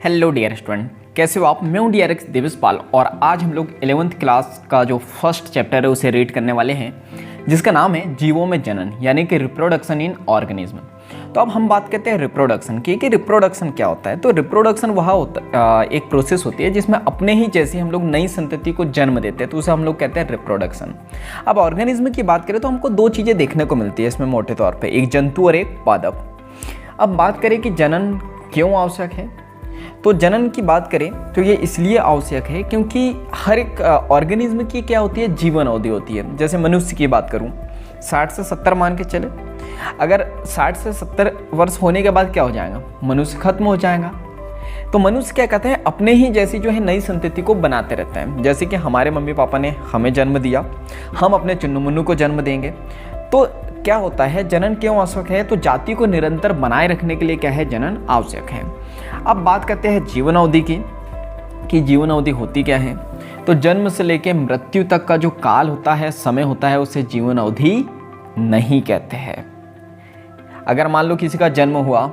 Hello dear student, कैसे हो आप। मैं हूं DRX देवेशपाल और आज हम लोग 11th क्लास का जो फर्स्ट चैप्टर है उसे रीड करने वाले हैं, जिसका नाम है जीवों में जनन यानी कि रिप्रोडक्शन इन ऑर्गेनिज्म। तो अब हम बात करते हैं रिप्रोडक्शन की कि रिप्रोडक्शन क्या होता है। तो रिप्रोडक्शन वह एक प्रोसेस होती है जिसमें अपने ही जैसी हम लोग नई संतति को जन्म देते हैं, तो उसे हम लोग कहते हैं रिप्रोडक्शन। अब ऑर्गेनिज्म की बात करें तो हमको दो चीज़ें देखने को मिलती है इसमें मोटे तौर पर, एक जंतु और एक पादप। अब बात करें कि जनन क्यों आवश्यक है, तो जनन की बात करें तो ये इसलिए आवश्यक है क्योंकि हर एक ऑर्गेनिज्म की क्या होती है, जीवन अवधि होती है। जैसे मनुष्य की बात करूं, 60 से 70 मान के चले, अगर 60 से 70 वर्ष होने के बाद क्या हो जाएगा, मनुष्य खत्म हो जाएगा। तो मनुष्य क्या कहते हैं, अपने ही जैसी जो है नई संतति को बनाते रहता है। जैसे कि हमारे मम्मी पापा ने हमें जन्म दिया, हम अपने चुन्नू मुन्नू को जन्म देंगे। तो क्या होता है, जनन क्यों आवश्यक है, तो जाति को निरंतर बनाए रखने के लिए क्या है, जनन आवश्यक है। अब बात करते हैं जीवन अवधि की कि जीवन अवधि होती क्या है। तो जन्म से लेकर मृत्यु तक का जो काल होता है, समय होता है, उसे जीवन अवधि नहीं कहते हैं। अगर मान लो किसी का जन्म हुआ,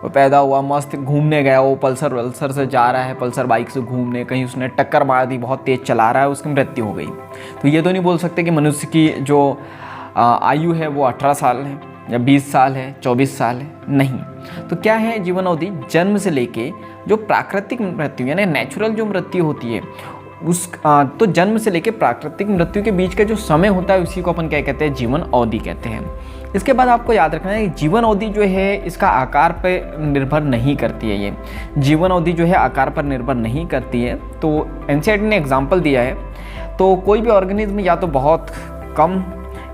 वो पैदा हुआ, मस्त घूमने गया, वो पल्सर वल्सर से जा रहा है, पल्सर बाइक से घूमने, कहीं उसने टक्कर मार दी, बहुत तेज चला रहा है, उसकी मृत्यु हो गई, तो ये तो नहीं बोल सकते कि मनुष्य की जो आयु है वो 18 साल है या 20 साल है, 24 साल है, नहीं। तो क्या है जीवन अवधि, जन्म से लेके जो प्राकृतिक मृत्यु यानी नेचुरल जो मृत्यु होती है उस तो जन्म से लेके प्राकृतिक मृत्यु के बीच का जो समय होता है उसी को अपन क्या कहते हैं, जीवन अवधि कहते हैं। इसके बाद आपको याद रखना है कि जीवन अवधि जो है इसका आकार पर निर्भर नहीं करती है। ये जीवन अवधि जो है आकार पर निर्भर नहीं करती है। तो NCERT ने एग्जाम्पल दिया है, तो कोई भी ऑर्गेनिज्म या तो बहुत कम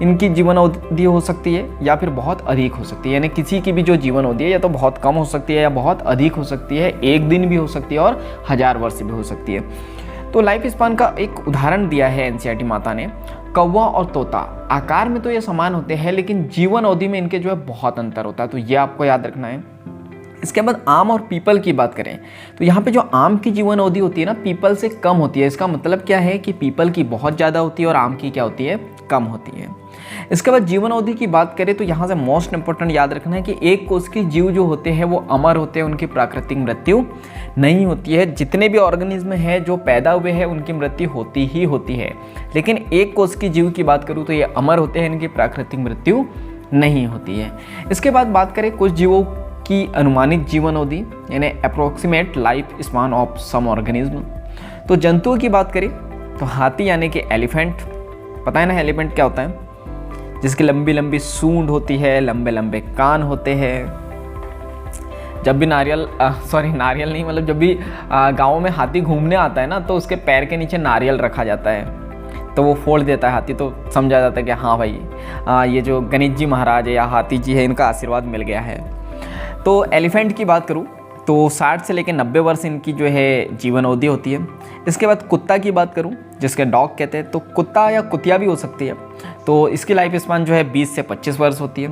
इनकी जीवन अवधि हो सकती है या फिर बहुत अधिक हो सकती है। यानी किसी की भी जो जीवन अवधि है या तो बहुत कम हो सकती है या बहुत अधिक हो सकती है, एक दिन भी हो सकती है और 1000 वर्ष भी हो सकती है। तो लाइफ स्पान का एक उदाहरण दिया है NCERT माता ने, कौवा और तोता। आकार में तो ये समान होते हैं लेकिन जीवन अवधि में इनके जो है बहुत अंतर होता है, तो ये आपको याद रखना है। इसके बाद आम और पीपल की बात करें तो यहाँ पे जो आम की जीवन अवधि होती है ना, पीपल से कम होती है। इसका मतलब क्या है कि पीपल की बहुत ज़्यादा होती है और आम की क्या होती है, कम होती है। इसके बाद जीवन अवधि की बात करें तो यहाँ से मोस्ट इंपॉर्टेंट याद रखना है कि एक कोष के जीव जो होते हैं वो अमर होते हैं, उनकी प्राकृतिक मृत्यु नहीं होती है। जितने भी ऑर्गेनिज्म हैं जो पैदा हुए हैं उनकी मृत्यु होती ही होती है, लेकिन एक कोष की जीव की बात करूँ तो ये अमर होते हैं, इनकी प्राकृतिक मृत्यु नहीं होती है। इसके बाद बात करें कुछ जीवों की अनुमानित जीवन अवधि यानी approximate life span of some organism. तो जंतुओं की बात करें तो हाथी यानी कि एलिफेंट, पता है ना एलिफेंट क्या होता है, जिसकी लंबी लंबी सूंड होती है, लंबे लंबे कान होते हैं। जब भी नारियल नहीं, मतलब जब भी गाँव में हाथी घूमने आता है ना तो उसके पैर के नीचे नारियल रखा जाता है, तो वो फोड़ देता है हाथी, तो समझा जाता है कि हाँ भाई ये जो गणेश जी महाराज है या हाथी जी है, इनका आशीर्वाद मिल गया है। तो एलिफेंट की बात करूँ तो 60 से लेकर 90 वर्ष इनकी जो है जीवन अवधि होती है। इसके बाद कुत्ता की बात करूँ जिसके डॉग कहते हैं, तो कुत्ता या कुतिया भी हो सकती है, तो इसकी लाइफ स्पान जो है 20 से 25 वर्ष होती है।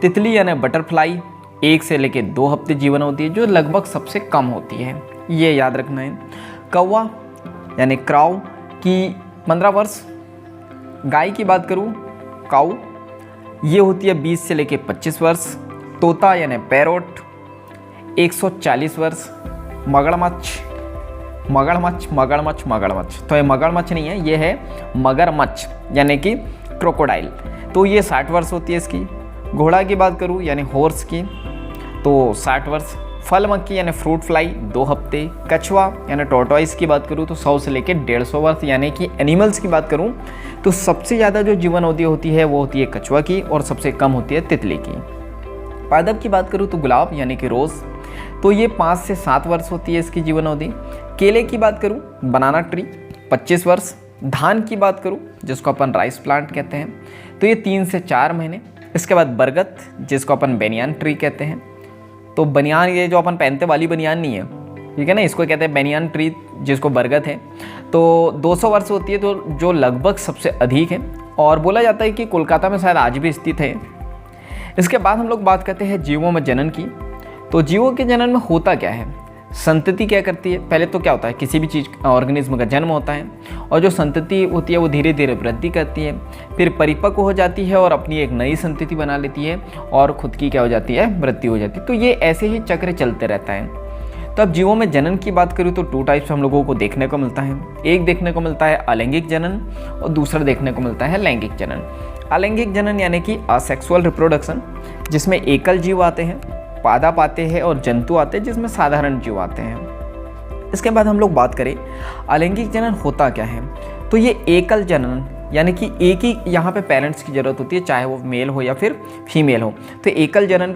तितली यानी बटरफ्लाई 1 से लेकर 2 हफ्ते जीवन होती है, जो लगभग सबसे कम होती है, ये याद रखना है। कौवा यानी क्राउ की 15 वर्ष। गाय की बात करूँ काऊ, ये होती है 20 से लेकर 25 वर्ष। तोता यानी पैरोट 140 वर्ष। मगरमच्छ, तो ये मगरमच्छ नहीं है, ये है मगरमच्छ यानी कि क्रोकोडाइल, तो ये 60 वर्ष होती है इसकी। घोड़ा की बात करूँ यानी हॉर्स की तो 60 वर्ष। फल मक्खी यानी फ्रूट फ्लाई 2 हफ्ते। कछुआ यानी टॉर्टोइस की बात करूँ तो 100 से लेकर 150 वर्ष। यानी कि एनिमल्स की बात करूँ तो सबसे ज़्यादा जो जीवन अवधि होती है वो होती है कछुआ की और सबसे कम होती है तितली की। पादप की बात करूँ तो गुलाब यानी कि रोज़, तो ये 5 से 7 वर्ष होती है इसकी जीवन अवधि। केले की बात करूँ बनाना ट्री 25 वर्ष। धान की बात करूँ जिसको अपन राइस प्लांट कहते हैं तो ये 3 से 4 महीने। इसके बाद बरगद जिसको अपन बेनियान ट्री कहते हैं, तो बनियान ये जो अपन पहनते वाली बनियान नहीं है, ठीक है ना, इसको कहते हैं बेनियान ट्री जिसको बरगद है, तो 200 वर्ष होती है, तो जो लगभग सबसे अधिक है और बोला जाता है कि कोलकाता में शायद आज भी स्थित है। इसके बाद हम लोग बात करते हैं जीवों में जनन की। तो जीवों के जनन में होता क्या है, संतति क्या करती है। पहले तो क्या होता है, किसी भी चीज़ ऑर्गेनिज्म का जन्म होता है और जो संतति होती है वो धीरे धीरे वृद्धि करती है, फिर परिपक्व हो जाती है और अपनी एक नई संतति बना लेती है और खुद की क्या हो जाती है, मृत्यु हो जाती है। तो ये ऐसे ही चक्र चलते रहता है। तो अब जीवों में जनन की बात करूँ तो 2 टाइप्स हम लोगों को देखने को मिलता है। एक देखने को मिलता है अलैंगिक जनन और दूसरा देखने को मिलता है लैंगिक जनन। अलैंगिक जनन यानी कि असेक्सुअल रिप्रोडक्शन, जिसमें एकल जीव आते हैं, पादप आते हैं और जंतु आते हैं जिसमें साधारण जीव आते हैं। इसके बाद हम लोग बात करें अलैंगिक जनन होता क्या है, तो ये एकल जनन यानी कि एक ही यहाँ पे पेरेंट्स की ज़रूरत होती है, चाहे वो मेल हो या फिर फीमेल हो। तो एकल जनन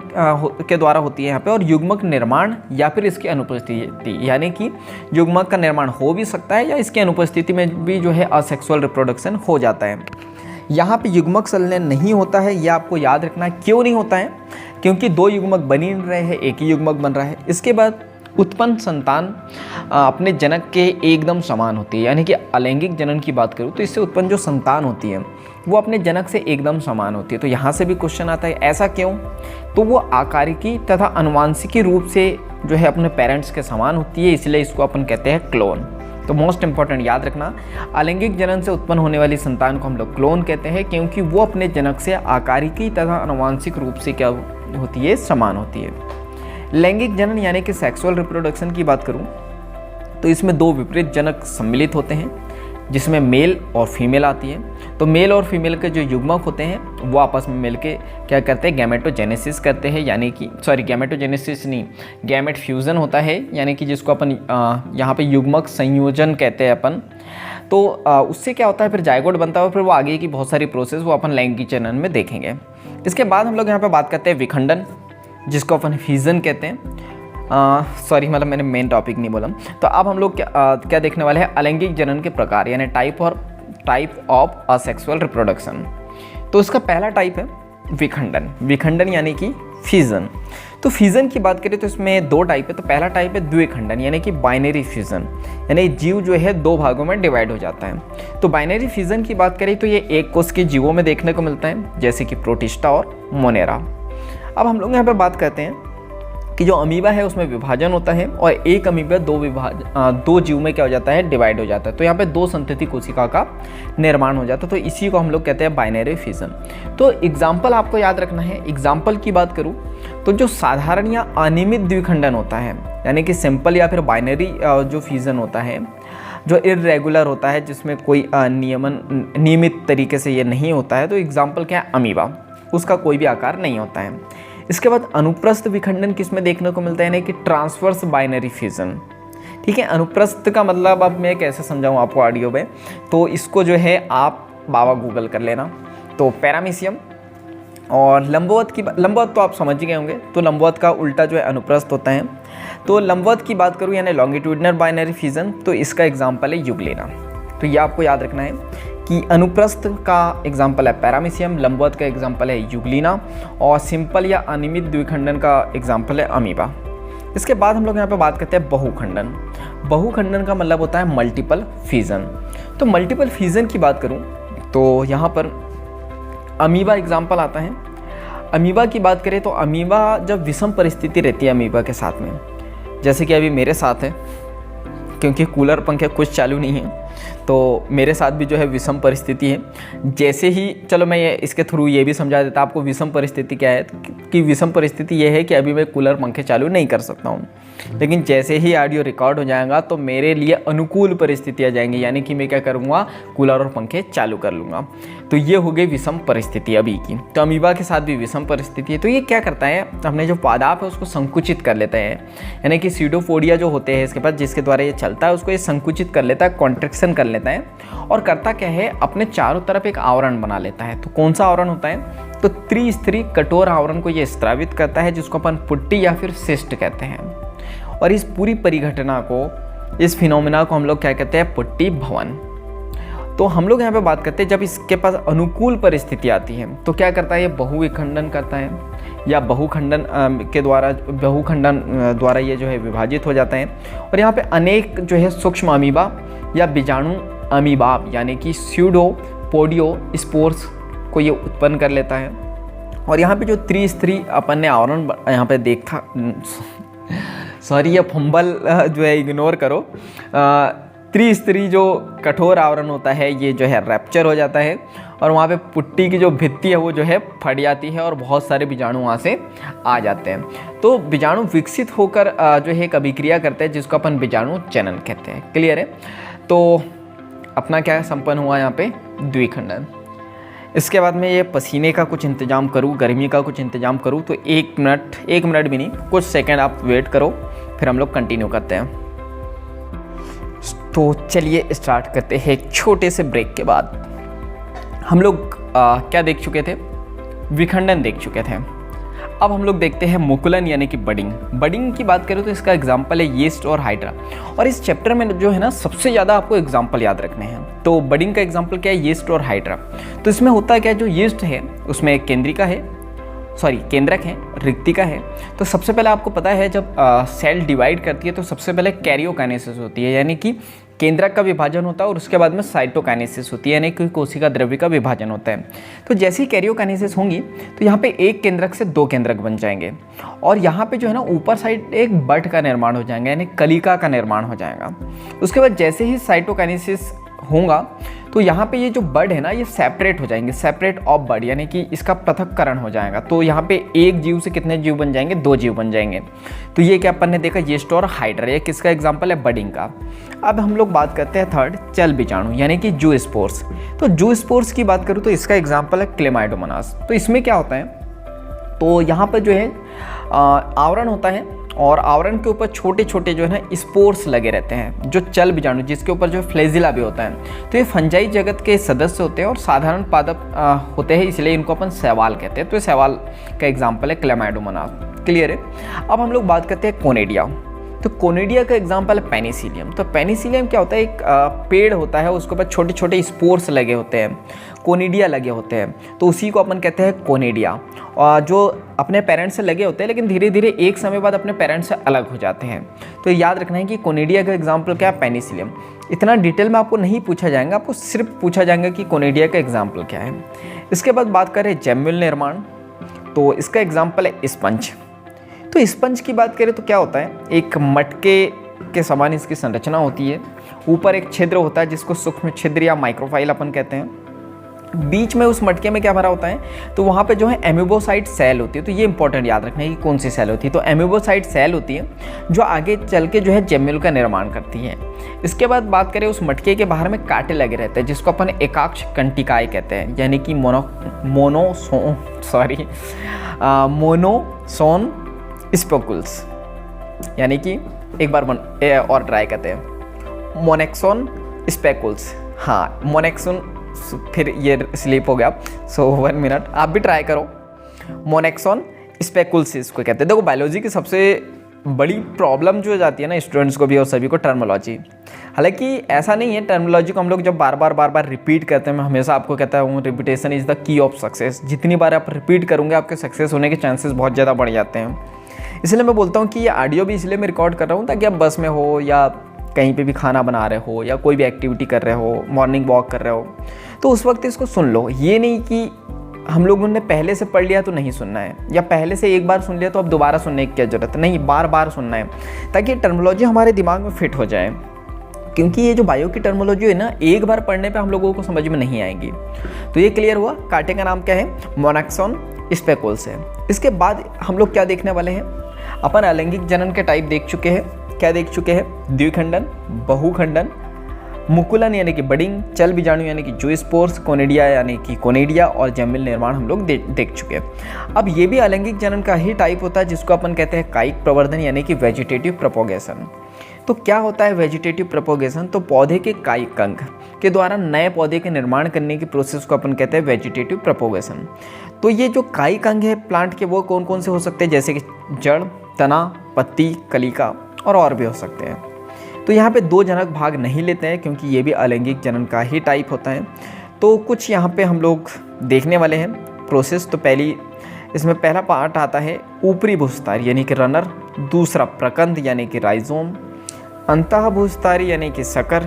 के द्वारा होती है यहाँ पे, और युग्मक निर्माण या फिर इसकी अनुपस्थिति, यानी कि युग्मक का निर्माण हो भी सकता है या इसकी अनुपस्थिति में भी जो है असेक्सुअल रिप्रोडक्शन हो जाता है। यहाँ पे युग्मक संलयन नहीं होता है, यह आपको याद रखना है। क्यों नहीं होता है? क्योंकि 2 युग्मक बन ही नहीं रहे हैं, एक ही युग्मक बन रहा है। इसके बाद उत्पन्न संतान अपने जनक के एकदम समान होती है, यानी कि अलैंगिक जनन की बात करूँ तो इससे उत्पन्न जो संतान होती है वो अपने जनक से एकदम समान होती है। तो यहाँ से भी क्वेश्चन आता है, ऐसा क्यों? तो वो आकारिकी तथा अनुवांशिकी रूप से जो है अपने पेरेंट्स के समान होती है, इसलिए इसको अपन कहते हैं क्लोन। तो मोस्ट इंपॉर्टेंट याद रखना, अलैंगिक जनन से उत्पन्न होने वाली संतान को हम लोग क्लोन कहते हैं, क्योंकि वो अपने जनक से आकारिकी तथा अनुवांशिक रूप से क्या होती है? समान होती है। लैंगिक जनन यानी कि सेक्सुअल रिप्रोडक्शन की बात करूं तो इसमें 2 विपरीत जनक सम्मिलित होते हैं, जिसमें मेल और फीमेल आती है। तो मेल और फीमेल के जो युग्मक होते हैं वो आपस में मिलके क्या करते हैं? गैमेटोजेनेसिस करते हैं, यानी कि गैमेटोजेनेसिस नहीं, गैमेट फ्यूज़न होता है, यानी कि जिसको अपन यहाँ पे युग्मक संयोजन कहते हैं अपन। तो उससे क्या होता है? फिर जायगोट बनता है और फिर वो आगे की बहुत सारी प्रोसेस वो अपन लैंगिक जनन में देखेंगे। इसके बाद हम लोग यहाँ पर बात करते हैं विखंडन, जिसको अपन फिजन कहते हैं। मतलब मैंने मेन टॉपिक नहीं बोला। तो अब हम लोग क्या देखने वाले हैं? अलैंगिक जनन के प्रकार, यानी टाइप ऑफ असेक्सुअल रिप्रोडक्शन। तो इसका पहला टाइप है विखंडन। विखंडन यानी कि फिजन। तो फिजन की बात करें तो इसमें 2 टाइप है। तो पहला टाइप है द्विखंडन, यानी कि बाइनरी फिजन, यानी जीव जो है 2 भागों में डिवाइड हो जाता है। तो बाइनरी फिजन की बात करें तो ये एक कोष के जीवों में देखने को मिलता है, जैसे कि प्रोटिस्टा और मोनेरा। अब हम लोग यहाँ पे बात करते हैं कि जो अमीबा है उसमें विभाजन होता है और एक अमीबा 2 जीव में क्या हो जाता है? डिवाइड हो जाता है। तो यहाँ पे 2 संतति कोशिका का निर्माण हो जाता है। तो इसी को हम लोग कहते हैं बाइनरी फिजन। तो एग्जाम्पल आपको याद रखना है। एग्जाम्पल की बात करूँ तो जो साधारण या अनियमित द्विखंडन होता है, यानी कि सिंपल या फिर बाइनरी जो फिजन होता है, जो इर्रेगुलर होता है, जिसमें कोई नियमित तरीके से ये नहीं होता है, तो एग्जाम्पल क्या है? अमीबा, उसका कोई भी आकार नहीं होता है। इसके बाद अनुप्रस्थ विखंडन किसमें देखने को मिलता है? यानी कि ट्रांसवर्स बाइनरी फिजन। ठीक है, अनुप्रस्थ का मतलब अब मैं कैसे समझाऊं आपको ऑडियो में, तो इसको जो है आप बाबा गूगल कर लेना। तो पैरामीशियम और लंबवत तो आप समझ ही गए होंगे। तो लंबवत का उल्टा जो है अनुप्रस्थ होता है। तो लंबवत की बात करूँ यानी लॉन्गिट्यूडिनल बाइनरी फिजन, तो इसका एग्जाम्पल है यूग्लिना। तो ये आपको याद रखना है कि अनुप्रस्थ का एग्जाम्पल है पैरामीशियम, लंबवत का एग्जाम्पल है यूग्लिना और सिंपल या अनियमित द्विखंडन का एग्जाम्पल है अमीबा। इसके बाद हम लोग यहाँ पे बात करते हैं बहुखंडन। बहुखंडन का मतलब होता है मल्टीपल फिजन। तो मल्टीपल फिजन की बात करूँ तो यहाँ पर अमीबा एग्जाम्पल आता है। अमीबा की बात करें तो अमीबा जब विषम परिस्थिति रहती है अमीबा के साथ में, जैसे कि अभी मेरे साथ है, क्योंकि कूलर पंखे कुछ चालू नहीं है, तो मेरे साथ भी जो है विषम परिस्थिति है। जैसे ही चलो मैं ये इसके थ्रू ये भी समझा देता आपको विषम परिस्थिति क्या है, कि विषम परिस्थिति ये है कि अभी मैं कूलर पंखे चालू नहीं कर सकता हूँ, लेकिन जैसे ही ऑडियो रिकॉर्ड हो जाएगा तो मेरे लिए अनुकूल परिस्थिति आ जाएंगी, यानी कि मैं क्या करूँगा? कूलर और पंखे चालू कर लूँगा। तो ये हो गई विषम परिस्थिति अभी की। तो अमीबा के साथ भी विषम परिस्थिति है। तो ये क्या करता है? अपने जो पादप है उसको संकुचित कर लेता है, यानी कि सीडोपोडिया जो होते हैं इसके पास, जिसके द्वारा ये चलता है, उसको ये संकुचित कर लेता है, कॉन्ट्रैक्शन कर लेता है और करता क्या है? अपने चारों तरफ एक आवरण बना लेता है। तो कौन सा आवरण होता है? तो त्रिस्तरीय कठोर आवरण को ये स्रावित करता है, जिसको अपन पुट्टी या फिर सिस्ट कहते हैं। और इस पूरी परिघटना को, इस फिनोमिना को हम लोग क्या कहते हैं? पुट्टी भवन। तो हम लोग यहाँ पे बात करते हैं जब इसके पास अनुकूल परिस्थिति आती है तो क्या करता है? ये बहुविखंडन करता है या बहुखंडन द्वारा ये जो है विभाजित हो जाता है। और यहाँ पे अनेक जो है सूक्ष्म अमीबा या बीजाणु अमीबा यानी कि स्यूडोपोडियो स्पोर्स को ये उत्पन्न कर लेता है। और यहाँ पे जो त्रिस्तरीय अपन ने आवरण यहाँ पे देखा, सॉरी ये फंबल जो है इग्नोर करो, त्रिस्तरीय जो कठोर आवरण होता है ये जो है रैप्चर हो जाता है और वहाँ पे पुट्टी की जो भित्ति है वो जो है फट जाती है और बहुत सारे बीजाणु वहाँ से आ जाते हैं। तो बीजाणु विकसित होकर जो है एक अभिक्रिया करते हैं जिसको अपन बीजाणु जनन कहते हैं। क्लियर है? तो अपना क्या संपन्न हुआ यहाँ पे? द्विखंडन। इसके बाद में ये पसीने का कुछ इंतज़ाम करूँ, गर्मी का कुछ इंतज़ाम करूँ, तो 1 मिनट भी नहीं, कुछ सेकंड आप वेट करो, फिर हम लोग कंटिन्यू करते हैं। तो चलिए स्टार्ट करते हैं। एक छोटे से ब्रेक के बाद हम लोग क्या देख चुके थे? विखंडन देख चुके थे। अब हम लोग देखते हैं मुकुलन यानी कि बडिंग। बडिंग की बात करें तो इसका एग्जाम्पल है यीस्ट और हाइड्रा, और इस चैप्टर में जो है ना सबसे ज़्यादा आपको एग्जाम्पल याद रखने हैं। तो बडिंग का एग्जाम्पल क्या है? यीस्ट और हाइड्रा। तो इसमें होता है क्या, जो यीस्ट है उसमें केंद्रक है, रिक्तिका है। तो सबसे पहले आपको पता है जब सेल डिवाइड करती है तो सबसे पहले कैरियोकाइनेसिस होती है, यानी कि केंद्रक का विभाजन होता है, और उसके बाद में साइटोकाइनेसिस होती है, यानी कि कोशिका द्रव्य का विभाजन होता है। तो जैसे ही कैरियोकाइनेसिस होंगी तो यहाँ पे एक केंद्रक से 2 केंद्रक बन जाएंगे, और यहाँ पे जो है ना ऊपर साइड एक बट का निर्माण हो जाएगा, यानी कलिका का निर्माण हो जाएगा। उसके बाद जैसे ही साइटोकाइनेसिस होगा तो यहाँ पे ये जो बड है ना ये सेपरेट हो जाएंगे, सेपरेट ऑफ बड, यानी कि इसका पृथक्करण हो जाएगा। तो यहाँ पे एक जीव से कितने जीव बन जाएंगे? 2 जीव बन जाएंगे। तो ये क्या अपन ने देखा? यीस्ट और हाइड्रा। ये किसका एग्जाम्पल है? बडिंग का। अब हम लोग बात करते हैं थर्ड, चल बीजाणु यानी कि जूस्पोर्स। तो जूस्पोर्स की बात करूँ तो इसका एग्जाम्पल है क्लेमाइडोमोनास। तो इसमें क्या होता है? तो यहाँ पर जो है आवरण होता है, और आवरण के ऊपर छोटे छोटे जो है ना स्पोर्स लगे रहते हैं, जो चल बीजाणु, जिसके ऊपर जो फ्लैजिला भी होता है। तो ये फंजाई जगत के सदस्य होते हैं और साधारण पादप होते हैं, इसलिए इनको अपन शैवाल कहते हैं। तो शैवाल का एग्जाम्पल है क्लेमाइडोमोनास। क्लियर है? अब हम लोग बात करते हैं कोनेडिया। तो कोनेडिया का एग्जाम्पल है पेनिसिलियम। तो पेनिसिलियम क्या होता है? एक पेड़ होता है, उसके ऊपर छोटे छोटे स्पोर्स लगे होते हैं, कोनिडिया लगे होते हैं, तो उसी को अपन कहते हैं कोनेडिया। और जो अपने पेरेंट्स से लगे होते हैं लेकिन धीरे धीरे एक समय बाद अपने पेरेंट्स से अलग हो जाते हैं। तो याद रखना है कि कोनेडिया का एग्जाम्पल क्या है? पेनिसिलियम। इतना डिटेल में आपको नहीं पूछा जाएगा, आपको सिर्फ पूछा जाएगा कि कोनेडिया का एग्जाम्पल क्या है। इसके बाद बात करें जैम्यूल निर्माण, तो इसका एग्जाम्पल है स्पंज। तो स्पंज की बात करें तो क्या होता है? एक मटके के समान इसकी संरचना होती है, ऊपर एक छिद्र होता है जिसको सूक्ष्म छिद्र या माइक्रोफाइल अपन कहते हैं। बीच में उस मटके में क्या भरा होता है? तो वहाँ पे जो है एम्यूबोसाइट सेल होती है। तो ये इंपॉर्टेंट याद रखना है कि कौन सी सेल होती है। तो एम्यूबोसाइट सेल होती है जो आगे चल के जो है जैम्यूल का निर्माण करती है। इसके बाद बात करें उस मटके के बाहर में कांटे लगे रहते हैं जिसको अपन एकाक्ष कंटिकाएं कहते हैं, यानी कि मोनोसोन स्पेकुल्स, यानी कि एक बार और ट्राई करते हैं, मोनेक्सोन स्पेकुल्स। हाँ, मोनेक्सोन, फिर ये स्लिप हो गया, सो 1 मिनट आप भी ट्राई करो। मोनेक्सोन स्पेकुल्स इसको कहते हैं। देखो बायोलॉजी की सबसे बड़ी प्रॉब्लम जो जाती है ना स्टूडेंट्स को भी और सभी को, टर्मोलॉजी। हालांकि ऐसा नहीं है, टर्मोलॉजी को हम लोग जब बार बार रिपीट करते हैं, मैं हमेशा आपको कहता हूँ repetition is the key of success. जितनी बार आप रिपीट करोगे आपके सक्सेस होने के चांसेस बहुत ज़्यादा बढ़ जाते हैं। इसलिए मैं बोलता हूँ कि ये ऑडियो भी इसलिए मैं रिकॉर्ड कर रहा हूँ ताकि आप बस में हो या कहीं पे भी खाना बना रहे हो या कोई भी एक्टिविटी कर रहे हो, मॉर्निंग वॉक कर रहे हो, तो उस वक्त इसको सुन लो। ये नहीं कि हम लोगों ने पहले से पढ़ लिया तो नहीं सुनना है, या पहले से एक बार सुन लिया तो अब दोबारा सुनने की क्या ज़रूरत है। नहीं, बार बार सुनना है ताकि टर्मोलॉजी हमारे दिमाग में फिट हो जाए। क्योंकि ये जो बायो की टर्मोलॉजी है ना, एक बार पढ़ने पे हम लोगों को समझ में नहीं आएगी। तो ये क्लियर हुआ। कांटे का नाम क्या है? मोनेक्सोन स्पेकुल्स है। इसके बाद हम लोग क्या देखने वाले हैं? अपन अलैंगिक जनन के टाइप देख चुके हैं। क्या देख चुके हैं? द्विखंडन, बहुखंडन, मुकुलन यानी कि बडिंग, चल बीजाणु यानी कि जूस्पोर्स, कोनेडिया यानी कि कोनेडिया, और जैम्यूल निर्माण हम लोग देख चुके हैं। अब ये भी अलैंगिक जनन का ही टाइप होता है जिसको अपन कहते हैं कायिक प्रवर्धन यानी कि वेजिटेटिव प्रोपोगेशन। तो क्या होता है वेजिटेटिव प्रोपोगेशन? तो पौधे के कायिक अंग के द्वारा नए पौधे के निर्माण करने की प्रोसेस को अपन कहते हैं वेजिटेटिव प्रोपोगेशन। तो ये जो कायिक अंग है प्लांट के, वो कौन कौन से हो सकते हैं? जैसे कि जड़, तना, पत्ती, कलिका और भी हो सकते हैं। तो यहाँ पे 2 जनक भाग नहीं लेते हैं क्योंकि ये भी अलैंगिक जनन का ही टाइप होता है। तो कुछ यहाँ पे हम लोग देखने वाले हैं प्रोसेस। तो इसमें पहला पार्ट आता है ऊपरी भूस्तारी यानी कि रनर, दूसरा प्रकंद यानी कि राइजोम, अंतः भूस्तारी यानी कि सकर,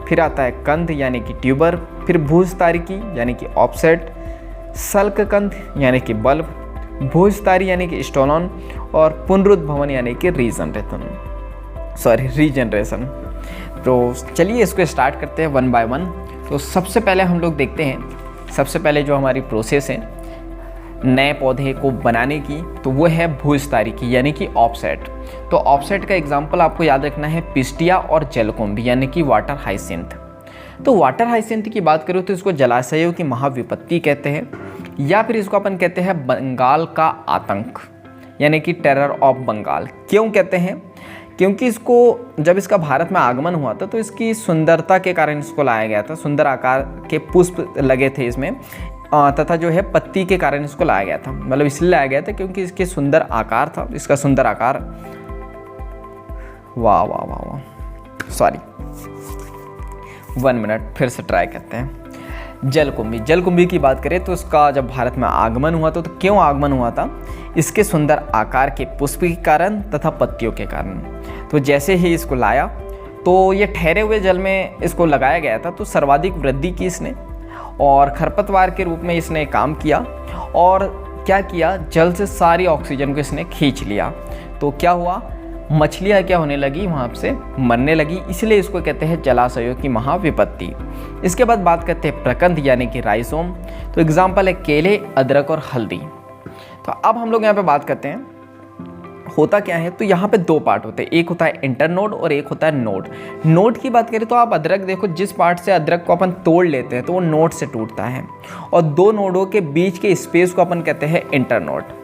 फिर आता है कंद यानी कि ट्यूबर, फिर भूस्तारिकी यानी कि ऑफसेट, सल्ककंद यानी कि बल्ब, भूस्तारी यानी कि स्टोलन, और पुनरुद्भवन यानी कि रीजनरेशन। तो चलिए इसको स्टार्ट करते हैं 1 बाय 1। तो सबसे पहले हम लोग देखते हैं सबसे पहले जो हमारी प्रोसेस है नए पौधे को बनाने की, तो वो है भूविस्तारी की यानी कि ऑफसेट। तो ऑफसेट का एग्जाम्पल आपको याद रखना है पिस्टिया और जलकुंभी यानी कि वाटर हाइसिंथ। तो वाटर हाइसिंथ की बात करूँ तो इसको जलाशयों की महाविपत्ति कहते हैं, या फिर इसको अपन कहते हैं बंगाल का आतंक यानी कि टेरर ऑफ बंगाल। क्यों कहते हैं? क्योंकि इसको जब इसका भारत में आगमन हुआ था तो इसकी सुंदरता के कारण इसको लाया गया था। सुंदर आकार के पुष्प लगे थे इसमें, तथा जो है पत्ती के कारण इसको लाया गया था। मतलब इसलिए लाया गया था क्योंकि इसके सुंदर आकार था, इसका सुंदर आकार। वाह वाह वाह वाह, सॉरी 1 मिनट, फिर से ट्राई करते हैं। जलकुंभी की बात करें तो इसका जब भारत में आगमन हुआ तो क्यों आगमन हुआ था? इसके सुंदर आकार के पुष्प के कारण तथा पत्तियों के कारण। तो जैसे ही इसको लाया तो ये ठहरे हुए जल में इसको लगाया गया था, तो सर्वाधिक वृद्धि की इसने और खरपतवार के रूप में इसने काम किया। और क्या किया, जल से सारी ऑक्सीजन को इसने खींच लिया। तो क्या हुआ, मछलियाँ क्या होने लगी, वहाँ से मरने लगी। इसलिए इसको कहते हैं जलाशयों की महाविपत्ति। इसके बाद बात करते हैं प्रकंद यानी कि राइजोम। तो एग्जाम्पल है केले, अदरक और हल्दी। तो अब हम लोग यहाँ पे बात करते हैं होता क्या है। तो यहाँ पे 2 पार्ट होते हैं, एक होता है इंटरनोड और एक होता है नोड। नोड की बात करें तो आप अदरक देखो, जिस पार्ट से अदरक को अपन तोड़ लेते हैं तो वो नोड से टूटता है, और 2 नोडों के बीच के स्पेस को अपन कहते हैं इंटरनोड।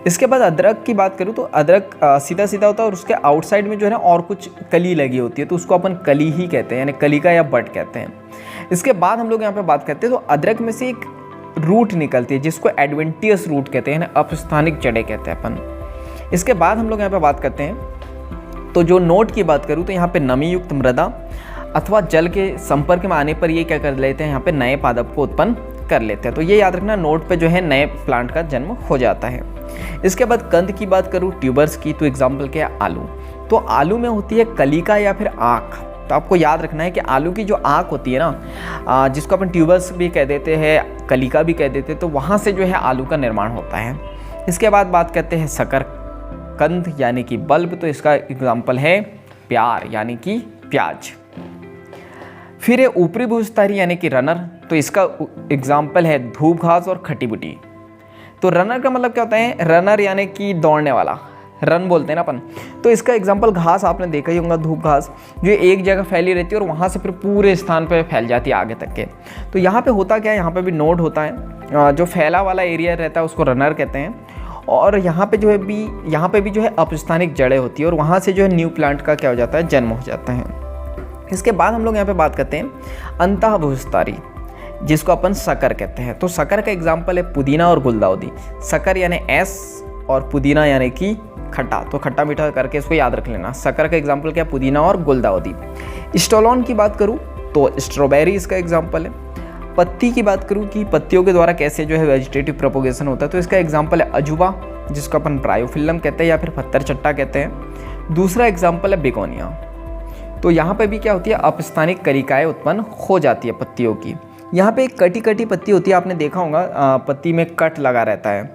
इसके बाद अदरक की बात करूँ तो अदरक सीधा सीधा होता है और उसके आउटसाइड में जो है ना और कुछ कली लगी होती है, तो उसको अपन कली ही कहते हैं, यानी कलिका या बड कहते हैं। इसके बाद हम लोग यहाँ पे बात करते हैं तो अदरक में से एक रूट निकलती है जिसको एडवेंटियस रूट कहते हैं, अपस्थानिक जड़ें कहते हैं अपन। इसके बाद हम लोग यहाँ पे बात करते हैं तो जो नोड की बात करूँ तो यहाँ पे नमी युक्त मृदा अथवा जल के संपर्क में आने पर ये क्या कर लेते हैं, यहाँ पे नए पादप को उत्पन्न कर लेते हैं। तो ये याद रखना, नोड पे जो है नए प्लांट का जन्म हो जाता है। इसके बाद कंद की बात करूँ, ट्यूबर्स की, तो एग्जाम्पल क्या है, आलू। तो आलू में होती है कलिका या फिर आँख। तो आपको याद रखना है कि आलू की जो आँख होती है ना, जिसको अपन ट्यूबर्स भी कह देते हैं, कलिका भी कह देते हैं, तो वहाँ से जो है आलू का निर्माण होता है। इसके बाद बात करते हैं शकर कंद यानी कि बल्ब। तो इसका एग्जाम्पल है प्यार यानी कि प्याज। फिर है ऊपरी भूविस्तारी यानी कि रनर। तो इसका एग्जाम्पल है धूप घास और खट्टी बुटी। तो रनर का मतलब क्या होता है, रनर यानी कि दौड़ने वाला, रन बोलते हैं ना अपन। तो इसका एग्जाम्पल घास आपने देखा ही होगा, धूप घास, जो एक जगह फैली रहती है और वहाँ से फिर पूरे स्थान पर फैल जाती है आगे तक के। तो यहाँ पे होता क्या है, यहाँ पे भी नोड होता है, जो फैला वाला एरिया रहता है उसको रनर कहते हैं। और यहाँ पे भी जो है अपस्थानिक जड़ें होती है और वहाँ से जो है न्यू प्लांट का क्या हो जाता है, जन्म हो जाता है। इसके बाद हम लोग यहाँ पे बात करते हैं अंतः भूविस्तारी, जिसको अपन शकर कहते हैं। तो शकर का एग्जाम्पल है पुदीना और गुलदाउदी। शकर यानी एस और पुदीना यानी कि खट्टा, तो खट्टा मीठा करके इसको याद रख लेना। शकर का एग्जाम्पल क्या, पुदीना और गुलदाउदी। स्टोलोन की बात करूँ तो स्ट्रॉबेरी इसका एग्जाम्पल है। पत्ती की बात करूँ कि पत्तियों के द्वारा कैसे जो है वेजिटेटिव प्रोपोगेशन होता है, तो इसका एग्जाम्पल है अजूबा, जिसको अपन ब्रायोफिल्लम कहते हैं या फिर पत्थर चट्टा कहते हैं। दूसरा एग्जाम्पल है बेगोनिया। तो यहाँ पे भी क्या होती है, अपस्थानिक कलिकाएँ उत्पन्न हो जाती है पत्तियों की। यहाँ पे एक कटी कटी पत्ती होती है, आपने देखा होगा, पत्ती में कट लगा रहता है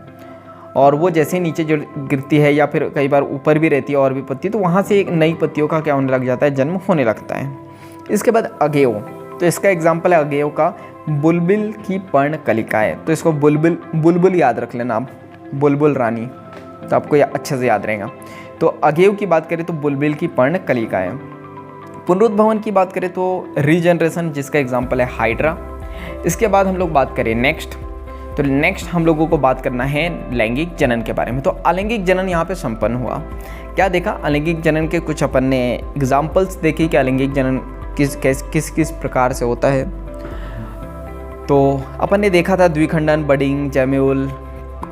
और वो जैसे नीचे जो गिरती है या फिर कई बार ऊपर भी रहती है और भी पत्ती, तो वहाँ से एक नई पत्तियों का क्या होने लग जाता है, जन्म होने लगता है। इसके बाद अगेओ। तो इसका एग्जाम्पल है अगेओ का बुलबुल की पर्ण कलिकाएँ। तो इसको बुलबुल याद रख लेना आप, बुलबुल रानी, तो आपको ये अच्छे से याद रहेगा। तो अगेओ की बात करें तो बुलबुल की पर्ण कलिकाएँ। पुनरुद्भवन की बात करें तो रीजनरेशन, जिसका एग्जाम्पल है हाइड्रा। इसके बाद हम लोग बात करें नेक्स्ट हम लोगों को बात करना है लैंगिक जनन के बारे में। तो अलैंगिक जनन यहाँ पे संपन्न हुआ। क्या देखा, अलैंगिक जनन के कुछ अपन ने एग्जाम्पल्स देखे कि अलैंगिक जनन किस प्रकार से होता है। तो अपन ने देखा था द्विखंडन, बडिंग, जैम्यूल,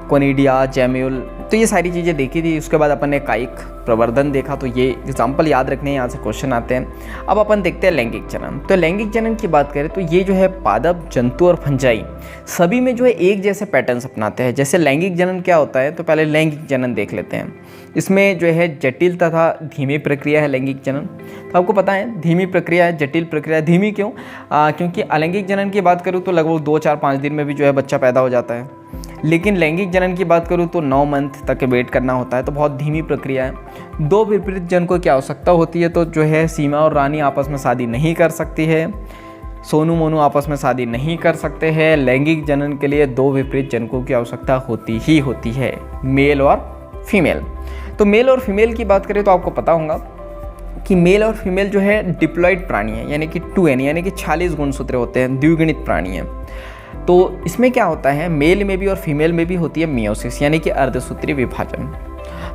कोनिडिया, जैम्यूल, तो ये सारी चीज़ें देखी थी। उसके बाद अपन ने कायिक प्रवर्धन देखा। तो ये एग्जाम्पल याद रखने, यहाँ से क्वेश्चन आते हैं। अब अपन देखते हैं लैंगिक जनन। तो लैंगिक जनन की बात करें तो ये जो है पादप, जंतु और फंजाई सभी में जो है एक जैसे पैटर्न्स अपनाते हैं। जैसे लैंगिक जनन क्या होता है, तो पहले लैंगिक जनन देख लेते हैं। इसमें जो है जटिल तथा धीमी प्रक्रिया है लैंगिक जनन। तो आपको पता है धीमी प्रक्रिया है, जटिल प्रक्रिया। धीमी क्यों? क्योंकि अलैंगिक जनन की बात करूँ तो लगभग 2, 4, 5 दिन में भी जो है बच्चा पैदा हो जाता है। लेकिन लैंगिक जनन की बात करूँ तो 9 मंथ तक वेट करना होता है, तो बहुत धीमी प्रक्रिया है। 2 विपरीत जन को क्या आवश्यकता होती है, तो जो है सीमा और रानी आपस में शादी नहीं कर सकती है। सोनू मोनू आपस में शादी नहीं कर सकते हैं। लैंगिक जनन के लिए 2 विपरीत जनकों की आवश्यकता होती ही होती है, मेल और फीमेल। तो मेल और फीमेल की बात करें तो आपको पता होगा कि मेल और फीमेल जो है डिप्लॉइड प्राणी है, यानी कि 2n यानी कि 46 गुणसूत्र होते हैं, द्विगुणित प्राणी है। तो इसमें क्या होता है, मेल में भी और फीमेल में भी होती है मियोसिस यानी कि अर्धसूत्रीय विभाजन।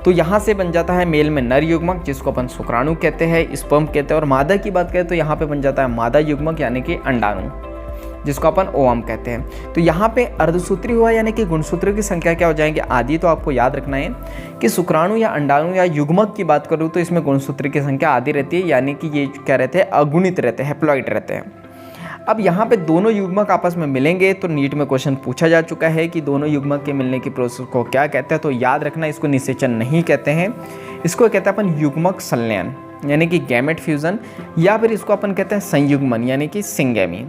तो यहाँ से बन जाता है मेल में नर युग्मक जिसको अपन शुक्राणु कहते हैं, स्पर्म कहते हैं, और मादा की बात करें तो यहाँ पे बन जाता है मादा युग्मक यानी कि अंडाणु जिसको अपन ओवम कहते हैं। तो यहाँ पे अर्धसूत्री हुआ यानी कि गुणसूत्रों की संख्या क्या हो जाएंगे, आदि। तो आपको याद रखना है कि शुक्राणु या अंडाणु या युग्मक की बात करूँ तो इसमें गुणसूत्र की संख्या आदि रहती है, यानी कि ये क्या रहते हैं, अगुणित रहते हैं, हैप्लॉइड रहते हैं। अब यहाँ पे दोनों युग्मक आपस में मिलेंगे तो नीट में क्वेश्चन पूछा जा चुका है कि दोनों युग्मक के मिलने की प्रोसेस को क्या कहते हैं। तो याद रखना, इसको निषेचन नहीं कहते हैं, इसको कहते हैं अपन युग्मक संलयन यानी कि गैमेट फ्यूजन, या फिर इसको अपन कहते हैं संयुग्मन यानी कि सिंगैमी।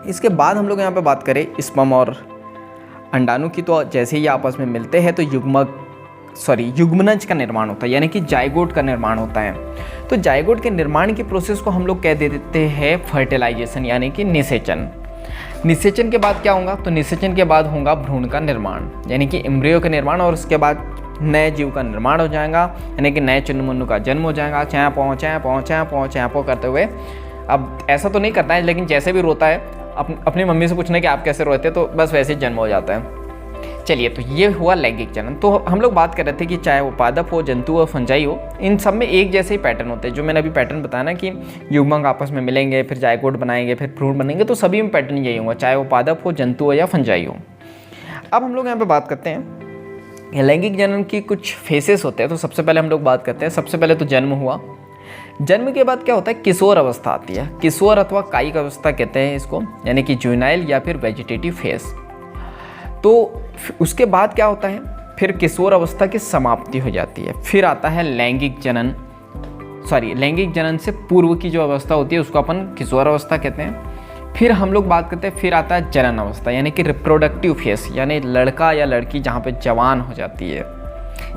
इसके बाद हम लोग यहाँ पे बात करें स्पर्म और अंडाणु की, तो जैसे ही आपस में मिलते हैं तो युग्मनज का निर्माण होता है यानी कि जाइगोट का निर्माण होता है। तो जाइगोट के निर्माण की प्रोसेस को हम लोग कह देते हैं फर्टिलाइजेशन यानी कि निषेचन। निषेचन के बाद क्या होगा, तो निषेचन के बाद होगा भ्रूण का निर्माण यानी कि एम्ब्रियो का निर्माण, और उसके बाद नए जीव का निर्माण हो जाएगा यानी कि नए चुन्नमुन्नू का जन्म हो जाएगा। चैं पो करते हुए, अब ऐसा तो नहीं करता है लेकिन जैसे भी रोता है अपनी मम्मी से पूछना कि आप कैसे रोते, तो बस वैसे ही जन्म हो जाता है। चलिए, तो ये हुआ लैंगिक जनन। तो हम लोग बात कर रहे थे कि चाहे वो पादप हो, जंतु हो, फंजाई हो, इन सब में एक जैसे ही पैटर्न होते हैं। जो मैंने अभी पैटर्न बताया ना कि युग्मक आपस में मिलेंगे, फिर जाइगोट बनाएंगे, फिर भ्रूण बनेंगे, तो सभी में पैटर्न यही होगा, चाहे वो पादप हो, जंतु हो या फंजाई हो। अब हम लोग यहाँ पे बात करते हैं लैंगिक जनन की कुछ फेसेस होते हैं। तो सबसे पहले हम लोग बात करते हैं, सबसे पहले तो जन्म हुआ। जन्म के बाद क्या होता है, किशोर अवस्था आती है। किशोर अथवा कायिक अवस्था कहते हैं इसको, यानी कि जुवेनाइल या फिर वेजिटेटिव फेज। तो उसके बाद क्या होता है, फिर किशोर अवस्था की समाप्ति हो जाती है। फिर आता है लैंगिक जनन से पूर्व की जो अवस्था होती है उसको अपन किशोर अवस्था कहते हैं। फिर हम लोग बात करते हैं, फिर आता है जनन अवस्था यानी कि रिप्रोडक्टिव फेज, यानी लड़का या लड़की जहाँ पे जवान हो जाती है,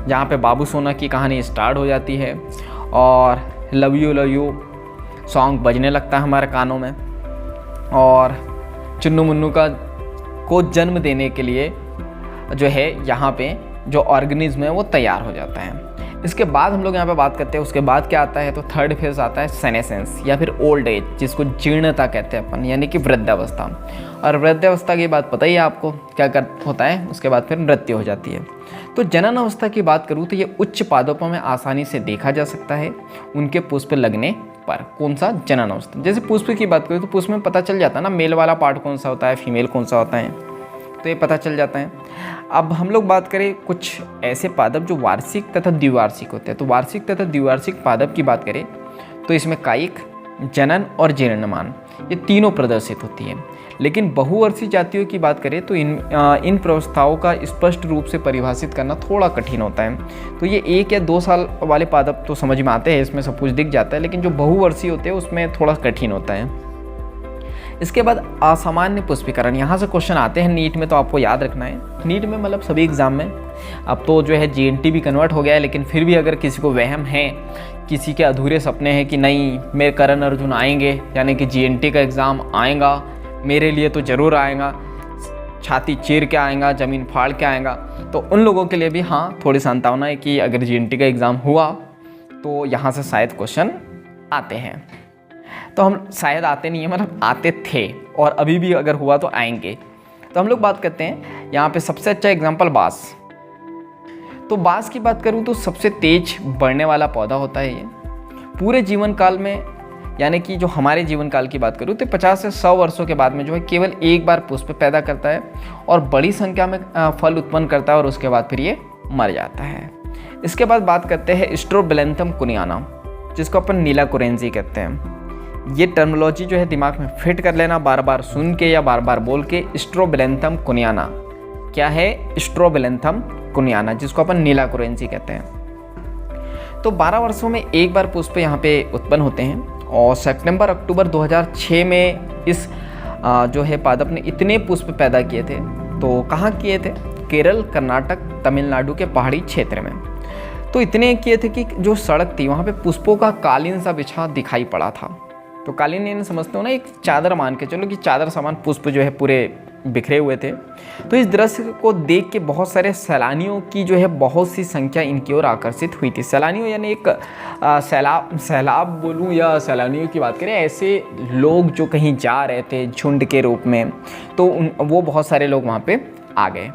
जहाँ पे बाबू सोना की कहानी स्टार्ट हो जाती है और लव यू सॉन्ग बजने लगता है हमारे कानों में, और चुन्नू मुन्नू को जन्म देने के लिए जो है यहाँ पे जो ऑर्गेनिज्म है वो तैयार हो जाता है। इसके बाद हम लोग यहाँ पे बात करते हैं, उसके बाद क्या आता है, तो थर्ड फेज आता है सेनेसेंस या फिर ओल्ड एज, जिसको जीर्णता कहते हैं अपन, यानी कि वृद्धावस्था। और वृद्धावस्था की बात पता ही है आपको क्या होता है, उसके बाद फिर मृत्यु हो जाती है। तो जनन अवस्था की बात करूँ तो ये उच्च पादपों में आसानी से देखा जा सकता है उनके पुष्प लगने पर। कौन सा, जनन अवस्था। जैसे पुष्प की बात करूँ तो पुष्प में पता चल जाता है ना मेल वाला पार्ट कौन सा होता है, फीमेल कौन सा होता है, तो ये पता चल जाता है। अब हम लोग बात करें कुछ ऐसे पादप जो वार्षिक तथा द्विवार्षिक होते हैं। तो वार्षिक तथा द्विवार्षिक पादप की बात करें तो इसमें कायिक, जनन और जीर्णमान ये तीनों प्रदर्शित होती हैं। लेकिन बहुवर्षीय जातियों की बात करें तो इन प्रवस्थाओं का स्पष्ट रूप से परिभाषित करना थोड़ा कठिन होता है। तो ये 1 या 2 साल वाले पादप तो समझ में आते हैं, इसमें सब कुछ दिख जाता है, लेकिन जो बहुवर्षीय होते हैं उसमें थोड़ा कठिन होता है। इसके बाद असामान्य पुष्पीकरण, यहाँ से क्वेश्चन आते हैं नीट में, तो आपको याद रखना है। नीट में मतलब सभी एग्जाम में, अब तो जो है जीएनटी भी कन्वर्ट हो गया है, लेकिन फिर भी अगर किसी को वहम है, किसी के अधूरे सपने हैं कि नहीं मेरे करण अर्जुन आएंगे, यानी कि जीएनटी का एग्ज़ाम आएगा मेरे लिए तो ज़रूर आएगा, छाती चीर के आएगा, ज़मीन फाड़ के आएगा, तो उन लोगों के लिए भी हाँ थोड़ी संभावना है कि अगर जीएनटी का एग्ज़ाम हुआ तो यहाँ से शायद क्वेश्चन आते हैं। तो हम शायद आते नहीं हैं, मतलब आते थे, और अभी भी अगर हुआ तो आएंगे। तो हम लोग बात करते हैं यहाँ पे सबसे अच्छा एग्जाम्पल बाँस। तो बाँस की बात करूँ तो सबसे तेज बढ़ने वाला पौधा होता है ये पूरे जीवन काल में, यानी कि जो हमारे जीवन काल की बात करूँ तो 50 से 100 वर्षों के बाद में जो है केवल एक बार पुष्प पैदा करता है और बड़ी संख्या में फल उत्पन्न करता है, और उसके बाद फिर ये मर जाता है। इसके बाद बात करते हैं स्ट्रोबिलेंथम कुनियाना, जिसको अपन नीला कुरेंजी कहते हैं। ये टर्मिनोलॉजी जो है दिमाग में फिट कर लेना, बार बार सुन के या बार बार बोल के। स्ट्रोबिलेंथम कुनियाना क्या है, स्ट्रोबिलेंथम कुनियाना, जिसको अपन नीला कुरेंजी कहते हैं। तो 12 वर्षों में एक बार पुष्प यहाँ पे उत्पन्न होते हैं, और सितंबर अक्टूबर 2006 में इस जो है पादप ने इतने पुष्प पैदा किए थे। तो कहाँ किए थे, केरल, कर्नाटक, तमिलनाडु के पहाड़ी क्षेत्र में। तो इतने किए थे कि जो सड़क थी वहाँ पे पुष्पों का कालीन सा बिछा दिखाई पड़ा था। तो कालीन यानी समझते हो ना, एक चादर मान के चलो कि चादर समान पुष्प जो है पूरे बिखरे हुए थे। तो इस दृश्य को देख के बहुत सारे सैलानियों की जो है बहुत सी संख्या इनकी ओर आकर्षित हुई थी। सैलानियों यानी एक सैलाब बोलूँ या सैलानियों की बात करें, ऐसे लोग जो कहीं जा रहे थे झुंड के रूप में, तो वो बहुत सारे लोग वहाँ पे आ गए,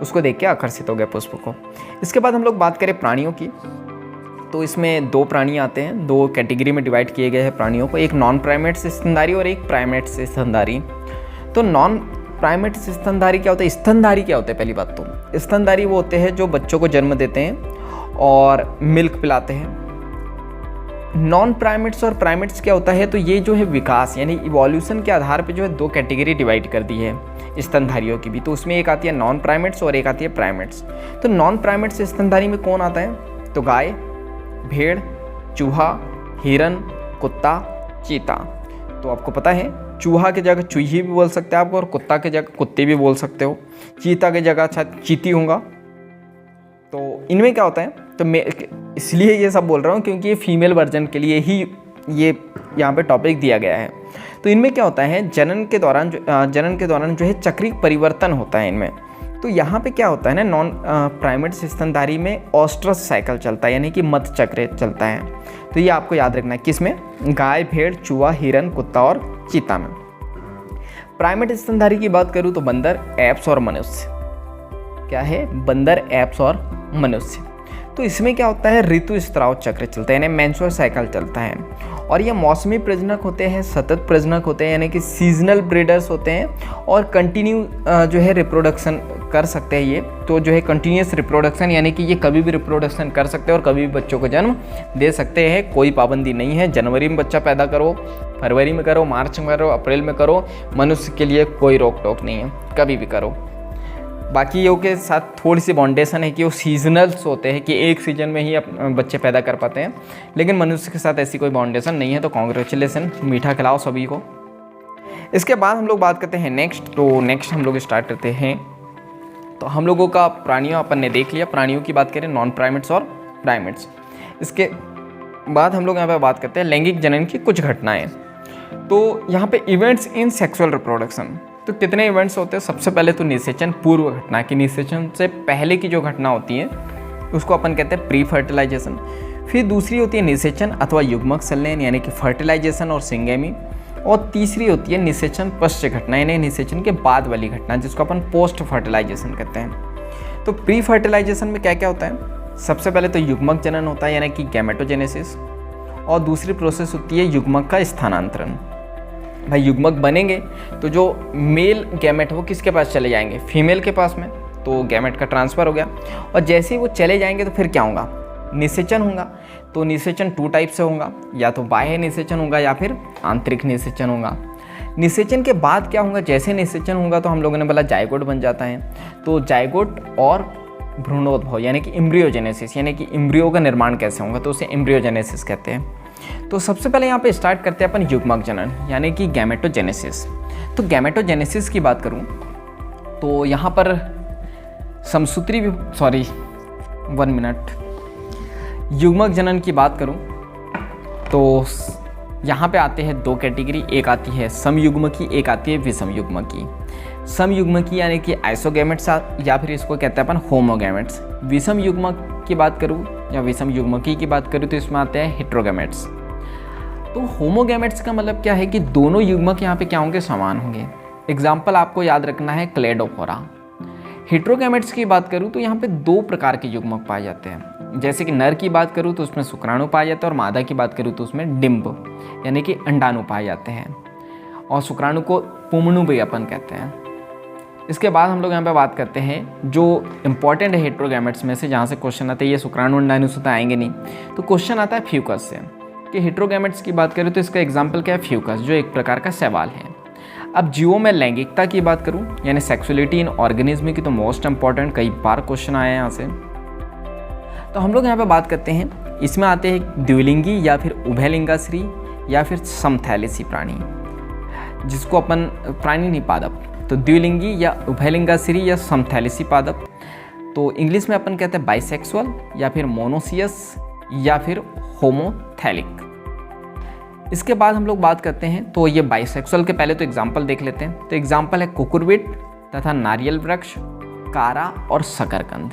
उसको देख के आकर्षित हो गए पुष्प को। इसके बाद हम लोग बात करें प्राणियों की, तो इसमें 2 प्राणी आते हैं, 2 कैटेगरी में डिवाइड किए गए हैं प्राणियों को, एक नॉन प्राइमेट्स स्तनधारी और एक प्राइमेट्स स्तनधारी। तो नॉन प्राइमेट्स स्तनधारी क्या होता है, स्तनधारी क्या होते हैं, पहली बात तो स्तनधारी वो होते हैं जो बच्चों को जन्म देते हैं और मिल्क पिलाते हैं। नॉन प्राइमेट्स और प्राइमेट्स क्या होता है, तो ये जो है विकास यानी इवोल्यूशन के आधार पे जो है 2 कैटेगरी डिवाइड कर दी है स्तनधारियों की भी। तो उसमें एक आती है नॉन प्राइमेट्स और एक आती है प्राइमेट्स। तो नॉन प्राइमेट्स स्तनधारी में कौन आता है, तो गाय, भेड़, चूहा, हिरन, कुत्ता, चीता। तो आपको पता है चूहा की जगह चूही भी बोल सकते हैं आप, और कुत्ता की जगह कुत्ते भी बोल सकते हो, चीता की जगह शायद चीती होगा। तो इनमें क्या होता है, तो मैं इसलिए ये सब बोल रहा हूँ क्योंकि ये फीमेल वर्जन के लिए ही ये यहाँ पे टॉपिक दिया गया है। तो इनमें क्या होता है, जनन के दौरान जो है चक्रिक परिवर्तन होता है इनमें। तो यहाँ पे क्या होता है ना, नॉन प्राइमेट्स स्तनधारी में ऑस्ट्रस साइकिल चलता है, यानी कि मत चक्र चलता है। तो ये आपको याद रखना है, किसमें, गाय, भेड़, चूहा, हिरन, कुत्ता और चीता में। प्राइमेट स्तनधारी की बात करूँ तो बंदर, एप्स और मनुष्य। क्या है, बंदर, एप्स और मनुष्य। तो इसमें क्या होता है, ऋतु स्त्राव चक्र चलता है, यानी मेंस्ट्रुअल साइकिल चलता है। और ये मौसमी प्रजनक होते हैं, सतत प्रजनक होते हैं, यानी कि सीजनल ब्रीडर्स होते हैं, और कंटिन्यू जो है रिप्रोडक्शन कर सकते हैं ये। तो जो है कंटिन्यूस रिप्रोडक्शन, यानी कि ये कभी भी रिप्रोडक्शन कर सकते हैं और कभी भी बच्चों को जन्म दे सकते हैं, कोई पाबंदी नहीं है। जनवरी में बच्चा पैदा करो, फरवरी में करो, मार्च में करो, अप्रैल में करो, मनुष्य के लिए कोई रोक टोक नहीं है, कभी भी करो। बाकी ये के साथ थोड़ी सी बाउंडेशन है कि वो सीजनल्स होते हैं, कि एक सीजन में ही बच्चे पैदा कर पाते हैं, लेकिन मनुष्य के साथ ऐसी कोई बाउंडेशन नहीं है। तो कॉन्ग्रेचुलेसन, मीठा खिलाओ सभी को। इसके बाद हम लोग बात करते हैं नेक्स्ट हम लोग स्टार्ट करते हैं। तो हम लोगों का प्राणियों अपन ने देख लिया, प्राणियों की बात करें नॉन प्राइमेट्स और प्राइमेट्स। इसके बाद हम लोग यहाँ पे बात करते हैं लैंगिक जनन की कुछ घटनाएं। तो यहाँ पे इवेंट्स इन सेक्सुअल रिप्रोडक्शन, तो कितने इवेंट्स होते हैं, सबसे पहले तो निषेचन पूर्व घटना, की निषेचन से पहले की जो घटना होती है उसको अपन कहते हैं प्री फर्टिलाइजेशन। फिर दूसरी होती है निषेचन अथवा युग्मक संलयन, यानी कि फर्टिलाइजेशन और सिंगेमी। और तीसरी होती है निषेचन पश्च घटना, यानी निषेचन के बाद वाली घटना, जिसको अपन पोस्ट फर्टिलाइजेशन कहते हैं। तो प्री फर्टिलाइजेशन में क्या क्या होता है, सबसे पहले तो युग्मक जनन होता है, यानी कि गैमेटोजेनेसिस। और दूसरी प्रोसेस होती है युग्मक का स्थानांतरण। भाई युग्मक बनेंगे तो जो मेल गैमेट वो किसके पास चले जाएंगे, फीमेल के पास में, तो गैमेट का ट्रांसफ़र हो गया। और जैसे ही वो चले जाएंगे तो फिर क्या होगा, निषेचन होगा। तो निषेचन 2 टाइप से होगा, या तो बाह्य निषेचन होगा या फिर आंतरिक निषेचन होगा। निषेचन के बाद क्या होगा, जैसे निषेचन होगा तो हम लोगों ने बोला जायगोट बन जाता है। तो जायगोट और भ्रूणोद्भव यानी कि एम्ब्रियोजेनेसिस, यानी कि एम्ब्रियो का निर्माण कैसे होगा, तो उसे एम्ब्रियोजेनेसिस कहते हैं। तो सबसे पहले यहाँ पे स्टार्ट करते हैं अपन युग्मक जनन यानी कि गैमेटोजेनेसिस। तो गैमेटोजेनेसिस की बात करूँ तो यहाँ पर समसूत्री, 1 मिनट, युग्मक जनन की बात करूँ तो यहाँ पे आते हैं 2 कैटेगरी, एक आती है समयुग्मकी, एक आती है विषमयुग्मकी। समयुग्मकी यानी कि आइसोगैमेट्स, या फिर इसको कहते हैं अपन होमोगैमेट्स। विषम युग्मक की बात करूँ या विषम युग्मकी की बात करूँ तो इसमें आते हैं हेट्रोगैमेट्स। तो होमोगैमेट्स का मतलब क्या है कि दोनों युग्मक यहाँ पे क्या होंगे, समान होंगे। एग्जाम्पल आपको याद रखना है क्लेडोफोरा। हेट्रोगैमेट्स की बात करूँ तो यहाँ पे 2 प्रकार के युग्मक पाए जाते हैं। जैसे कि नर की बात करूँ तो उसमें शुक्राणु पाए जाते हैं, और मादा की बात करूँ तो उसमें डिंब यानी कि अंडाणु पाए जाते हैं, और शुक्राणु को पुमणु भी अपन कहते हैं। इसके बाद हम लोग यहाँ पे बात करते हैं जो इंपॉर्टेंट है हेट्रोगैमेट्स में से, जहाँ से क्वेश्चन आता है, ये शुक्राणु अंडाणु से तो आएंगे नहीं, तो क्वेश्चन आता है फ्यूकस से। कि हेट्रोगैमेट्स की बात करें तो इसका एग्जाम्पल क्या है, फ्यूकस, जो एक प्रकार का शैवाल है। अब जीवों में लैंगिकता की बात करूँ यानी सेक्सुअलिटी इन ऑर्गेनिज्म की, तो मोस्ट इंपॉर्टेंट, कई बार क्वेश्चन आए हैं यहाँ से। तो हम लोग यहाँ पे बात करते हैं, इसमें आते हैं द्विलिंगी या फिर उभयलिंगाश्री या फिर समथैलेसी प्राणी, जिसको अपन प्राणी नहीं, पादप। तो द्विलिंगी या उभयलिंगाश्री या समथैलेसी पादप, तो इंग्लिश में अपन कहते हैं बाइसेक्सुअल या फिर मोनोसियस या फिर होमोथैलिक। इसके बाद हम लोग बात करते हैं तो ये बाइसेक्सुअल के पहले तो एग्जाम्पल देख लेते हैं। तो एग्जाम्पल है कुकुरबिट तथा नारियल वृक्ष, कारा और शकरकंद।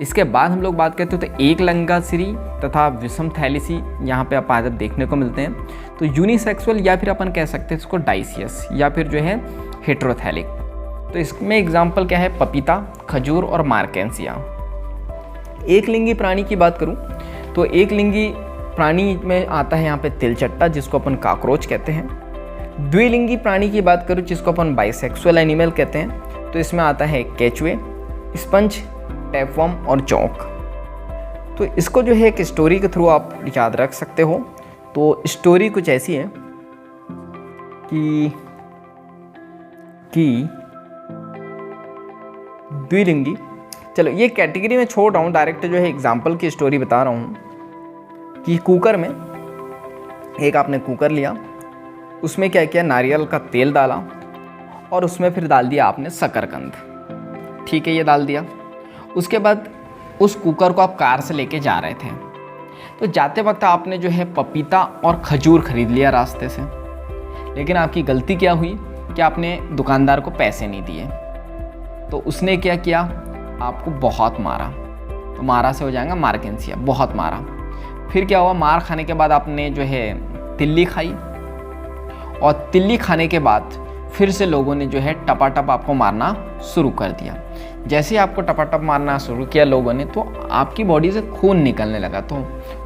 इसके बाद हम लोग बात करते हैं तो एक लंगासिरी तथा विषम थैलिसी यहाँ पे आप आदत देखने को मिलते हैं। तो यूनिसेक्सुअल या फिर अपन कह सकते हैं इसको डाइसियस या फिर जो है हेट्रोथैलिक। तो इसमें एग्जाम्पल क्या है, पपीता, खजूर और मार्केंसिया। एक लिंगी प्राणी की बात करूँ तो एक लिंगी प्राणी में आता है यहाँ पे तिलचट्टा जिसको अपन कॉकरोच कहते हैं। द्विलिंगी प्राणी की बात करूँ जिसको अपन बाइसेक्सुअल एनिमल कहते हैं, तो इसमें आता है केचुए, स्पंज, टैपवर्म और चौक। तो इसको जो है एक स्टोरी के थ्रू आप याद रख सकते हो। तो स्टोरी कुछ ऐसी है कि द्विलिंगी, चलो ये कैटेगरी में छोड़ रहा हूँ, डायरेक्ट जो है एग्जाम्पल की स्टोरी बता रहा हूँ कि कुकर में एक आपने कुकर लिया, उसमें क्या किया, नारियल का तेल डाला और उसमें फिर डाल दिया आपने शकरकंद। ठीक है, ये डाल दिया। उसके बाद उस कुकर को आप कार से लेके जा रहे थे, तो जाते वक्त आपने जो है पपीता और खजूर खरीद लिया रास्ते से, लेकिन आपकी गलती क्या हुई कि आपने दुकानदार को पैसे नहीं दिए। तो उसने क्या किया, आपको बहुत मारा। तो मारा से हो जाएगा मार्केंसिया, बहुत मारा। फिर क्या हुआ, मार खाने के बाद आपने जो है तिल्ली खाई, और तिल्ली खाने के बाद फिर से लोगों ने जो है टपाटप आपको मारना शुरू कर दिया। जैसे ही आपको टपाटप मारना शुरू किया लोगों ने, तो आपकी बॉडी से खून निकलने लगा। तो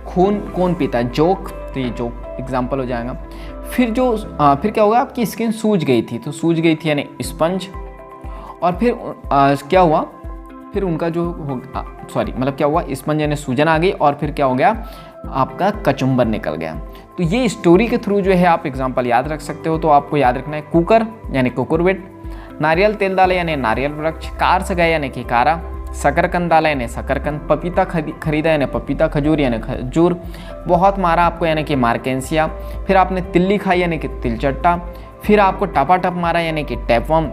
खून कौन पीता है, जोक, तो ये जोक एग्जाम्पल हो जाएगा। फिर क्या होगा, आपकी स्किन सूज गई थी, तो सूज गई थी यानी स्पंज। और फिर क्या हुआ, फिर उनका जो क्या हुआ, स्पंज यानी सूजन आ गई, और फिर क्या हो गया, आपका कचुम्बर निकल गया। तो ये स्टोरी के थ्रू जो है आप एग्जाम्पल याद रख सकते हो। तो आपको याद रखना है कुकर यानी कुकुरबिट, नारियल तेल डाला यानी नारियल वृक्ष, कार से गया यानी कि कारा, शकरकंद डाला यानी शकरकंद, पपीता खरीदा यानी पपीता, खजूर यानी खजूर, बहुत मारा आपको यानी कि मार्केंसिया, फिर आपने तिल्ली खाई यानी कि तिलचट्टा, फिर आपको टपाटप मारा यानी कि टैपवर्म,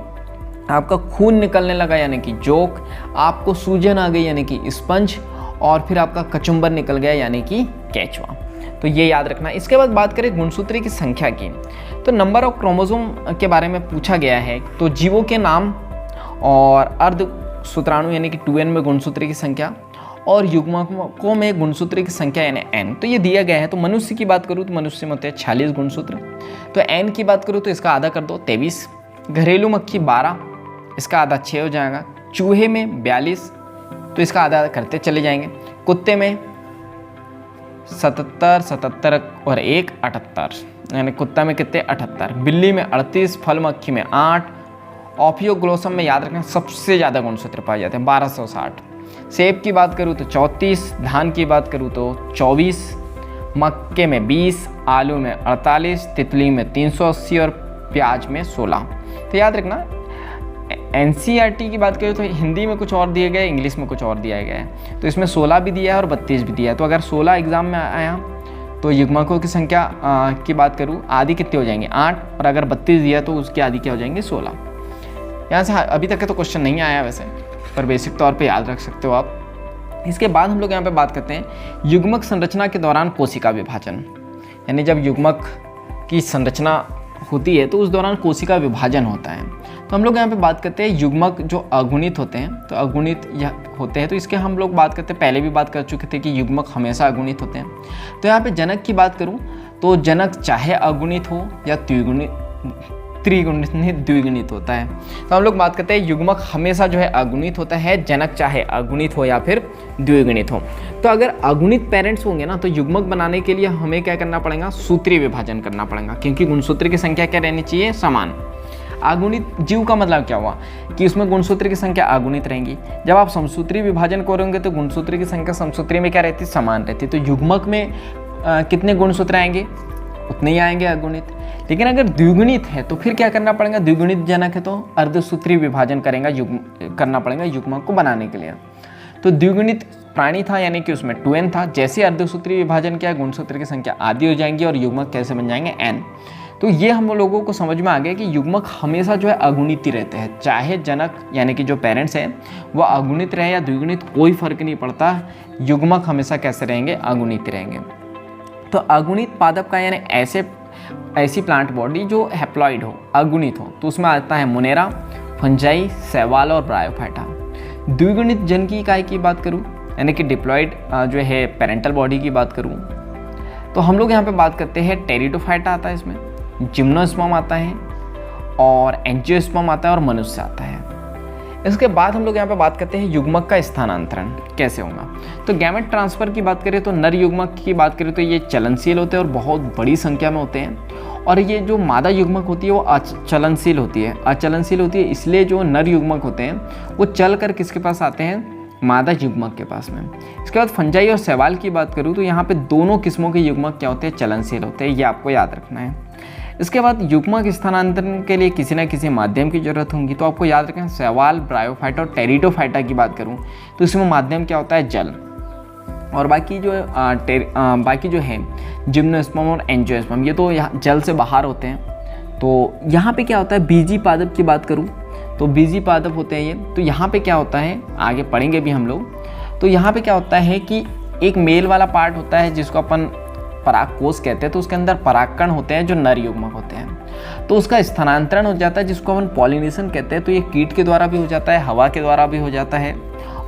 आपका खून निकलने लगा यानी कि जोक, आपको सूजन आ गई यानी कि स्पंज, और फिर आपका कचुम्बर निकल गया यानी कि केचुआ। तो ये याद रखना। इसके बाद बात करें गुणसूत्री की संख्या की, तो नंबर ऑफ क्रोमोसोम के बारे में पूछा गया है। तो जीवों के नाम और अर्धसूत्राणु यानी कि 2n में गुणसूत्री की संख्या, और युग्मकों में गुणसूत्री की संख्या यानी n, तो ये दिया गया है। तो मनुष्य की बात करूँ तो मनुष्य में होते हैं 46 गुणसूत्र। तो n की बात करूँ तो इसका आधा कर दो 23, घरेलू मक्खी 12, इसका आधा 6 हो जाएगा, चूहे में 42, तो इसका आधा करते चले जाएंगे, कुत्ते में 77 और 1 78, यानी कुत्ता में कितने 78, बिल्ली में 38, फल मक्खी में 8, ऑफियोग्लोसम में याद रखें सबसे ज़्यादा गुणसूत्र पाए जाते हैं 1260, सेब की बात करूँ तो 34, धान की बात करूँ तो 24, मक्के में 20, आलू में 48, तितली में 380 और प्याज में 16। तो याद रखना NCERT की बात करें तो हिंदी में कुछ और दिए गए, इंग्लिश में कुछ और दिया गया है। तो इसमें 16 भी दिया है और 32 भी दिया है। तो अगर 16 एग्जाम में आया तो युग्मकों की संख्या की बात करूँ आदि कितने हो जाएंगे 8, और अगर 32 दिया तो उसकी आदि क्या हो जाएंगे 16। यहाँ से अभी तक तो क्वेश्चन नहीं आया वैसे, पर बेसिक तौर पर याद रख सकते हो आप। इसके बाद हम लोग यहाँ पर बात करते हैं युग्मक संरचना के दौरान कोशिका विभाजन, यानी जब युग्मक की संरचना होती है तो उस दौरान कोशिका विभाजन होता है। तो हम लोग यहाँ पे बात करते हैं युग्मक जो अगुणित होते हैं, तो अगुणित होते हैं तो इसके हम लोग बात करते हैं, पहले भी बात कर चुके थे कि युग्मक हमेशा अगुणित होते हैं। तो यहाँ पे जनक की बात करूँ तो जनक चाहे अगुणित हो या त्रिगुणित द्विगुणित होता है। तो हम लोग बात करते हैं युग्मक हमेशा जो है अगुणित होता है, जनक चाहे अगुणित हो या फिर द्विगुणित हो। तो अगर अगुणित पेरेंट्स होंगे ना तो युग्मक बनाने के लिए हमें क्या करना पड़ेगा, सूत्रीय विभाजन करना पड़ेगा, क्योंकि गुणसूत्र की संख्या क्या रहनी चाहिए, समान। अगुणित जीव का मतलब क्या हुआ कि उसमें गुणसूत्र की संख्या अगुणित रहेंगी। जब आप समसूत्री विभाजन करोगे तो गुणसूत्र की संख्या समसूत्री में क्या रहती है, समान रहती है। तो युग्मक में कितने गुणसूत्र आएंगे, उतने ही आएंगे अगुणित। लेकिन अगर द्विगुणित है तो फिर क्या करना पड़ेगा, द्विगुणित जनक है तो अर्धसूत्री विभाजन करना पड़ेगा युग्मक को बनाने के लिए। तो द्विगुणित प्राणी था यानी कि उसमें 2n था, जैसे अर्धसूत्री विभाजन किया गुणसूत्र की संख्या आधी हो जाएंगी और युग्मक कैसे बन जाएंगे, n। तो ये हम लोगों को समझ में आ गया कि युग्मक हमेशा जो है अगुणित ही रहते हैं, चाहे जनक यानी कि जो पेरेंट्स हैं वो अगुणित रहे या द्विगुणित, कोई फर्क नहीं पड़ता, युग्मक हमेशा कैसे रहेंगे, अगुणित रहेंगे। तो अगुणित पादप का यानी ऐसी प्लांट बॉडी जो हैप्लॉइड हो, अगुणित हो, तो उसमें आता है मोनेरा, फंजाई, शैवाल और ब्रायोफाइटा। द्विगुणित जन की इकाई की बात करूँ यानी कि डिप्लॉइड जो है पेरेंटल बॉडी की बात करूँ तो हम लोग यहाँ पे बात करते हैं टेरिडोफाइटा आता है, इसमें जिम्नोस्पर्म आता है और एंजियोस्पर्म आता है और मनुष्य आता है। इसके बाद हम लोग यहाँ पे बात करते हैं युग्मक का स्थानांतरण कैसे होगा। तो गैमेट ट्रांसफर की बात करें तो नर युग्मक की बात करें तो ये चलनशील होते हैं और बहुत बड़ी संख्या में होते हैं, और ये जो मादा युग्मक होती है वो अचलनशील होती है। अचलनशील होती है इसलिए जो नर युग्मक होते हैं वो चल कर किसके पास आते हैं, मादा युग्मक के पास में। इसके बाद फंजाई और शैवाल की बात करूँ तो यहाँ पे दोनों किस्मों के युग्मक क्या होते हैं, चलनशील होते हैं, ये आपको याद रखना है। इसके बाद युग्मक स्थानांतरण के लिए किसी न किसी माध्यम की जरूरत होगी, तो आपको याद रखें शैवाल, ब्रायोफाइटा और टेरिडोफाइटा की बात करूँ तो इसमें माध्यम क्या होता है, जल। और बाकी जो है जिम्नोस्पर्म और एंजियोस्पर्म ये तो यहाँ जल से बाहर होते हैं। तो यहाँ पे क्या होता है, बीजी पादप की बात करूँ तो बीजी पादप होते हैं ये। तो यहाँ पे क्या होता है, आगे पढ़ेंगे भी हम लोग, तो यहाँ पे क्या होता है कि एक मेल वाला पार्ट होता है जिसको अपन परागकोश कहते हैं, तो उसके अंदर परागकण होते हैं जो नर युग्मक होते हैं, तो उसका स्थानांतरण हो जाता है जिसको अपन पॉलिनेशन कहते हैं। तो ये कीट के द्वारा भी हो जाता है, हवा के द्वारा भी हो जाता है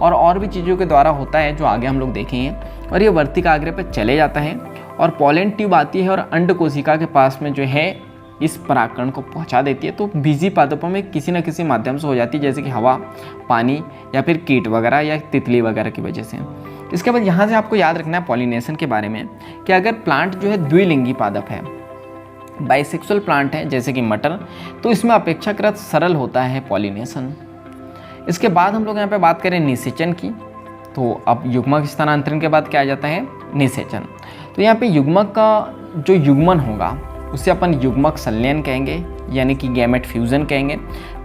और भी चीज़ों के द्वारा होता है जो आगे हम लोग देखेंगे। और ये वर्तिकाग्र पे चले जाता है और पॉलन ट्यूब आती है और अंड कोशिका के पास में जो है इस परागकण को पहुंचा देती है। तो बीजी पादपों में किसी न किसी माध्यम से हो जाती है, जैसे कि हवा, पानी या फिर कीट वगैरह या तितली वगैरह की वजह से। इसके बाद यहाँ से आपको याद रखना है पॉलिनेशन के बारे में कि अगर प्लांट जो है द्विलिंगी पादप है, बाइसेक्सुअल प्लांट है जैसे कि मटर, तो इसमें अपेक्षाकृत सरल होता है पॉलिनेशन। इसके बाद हम लोग यहाँ पे बात करें निषेचन की, तो अब युग्मक स्थानांतरण के बाद क्या आ जाता है, निषेचन। तो यहाँ पे युग्मक का जो युग्मन होगा उसे अपन युग्मक संलयन कहेंगे यानी कि गैमेट फ्यूजन कहेंगे।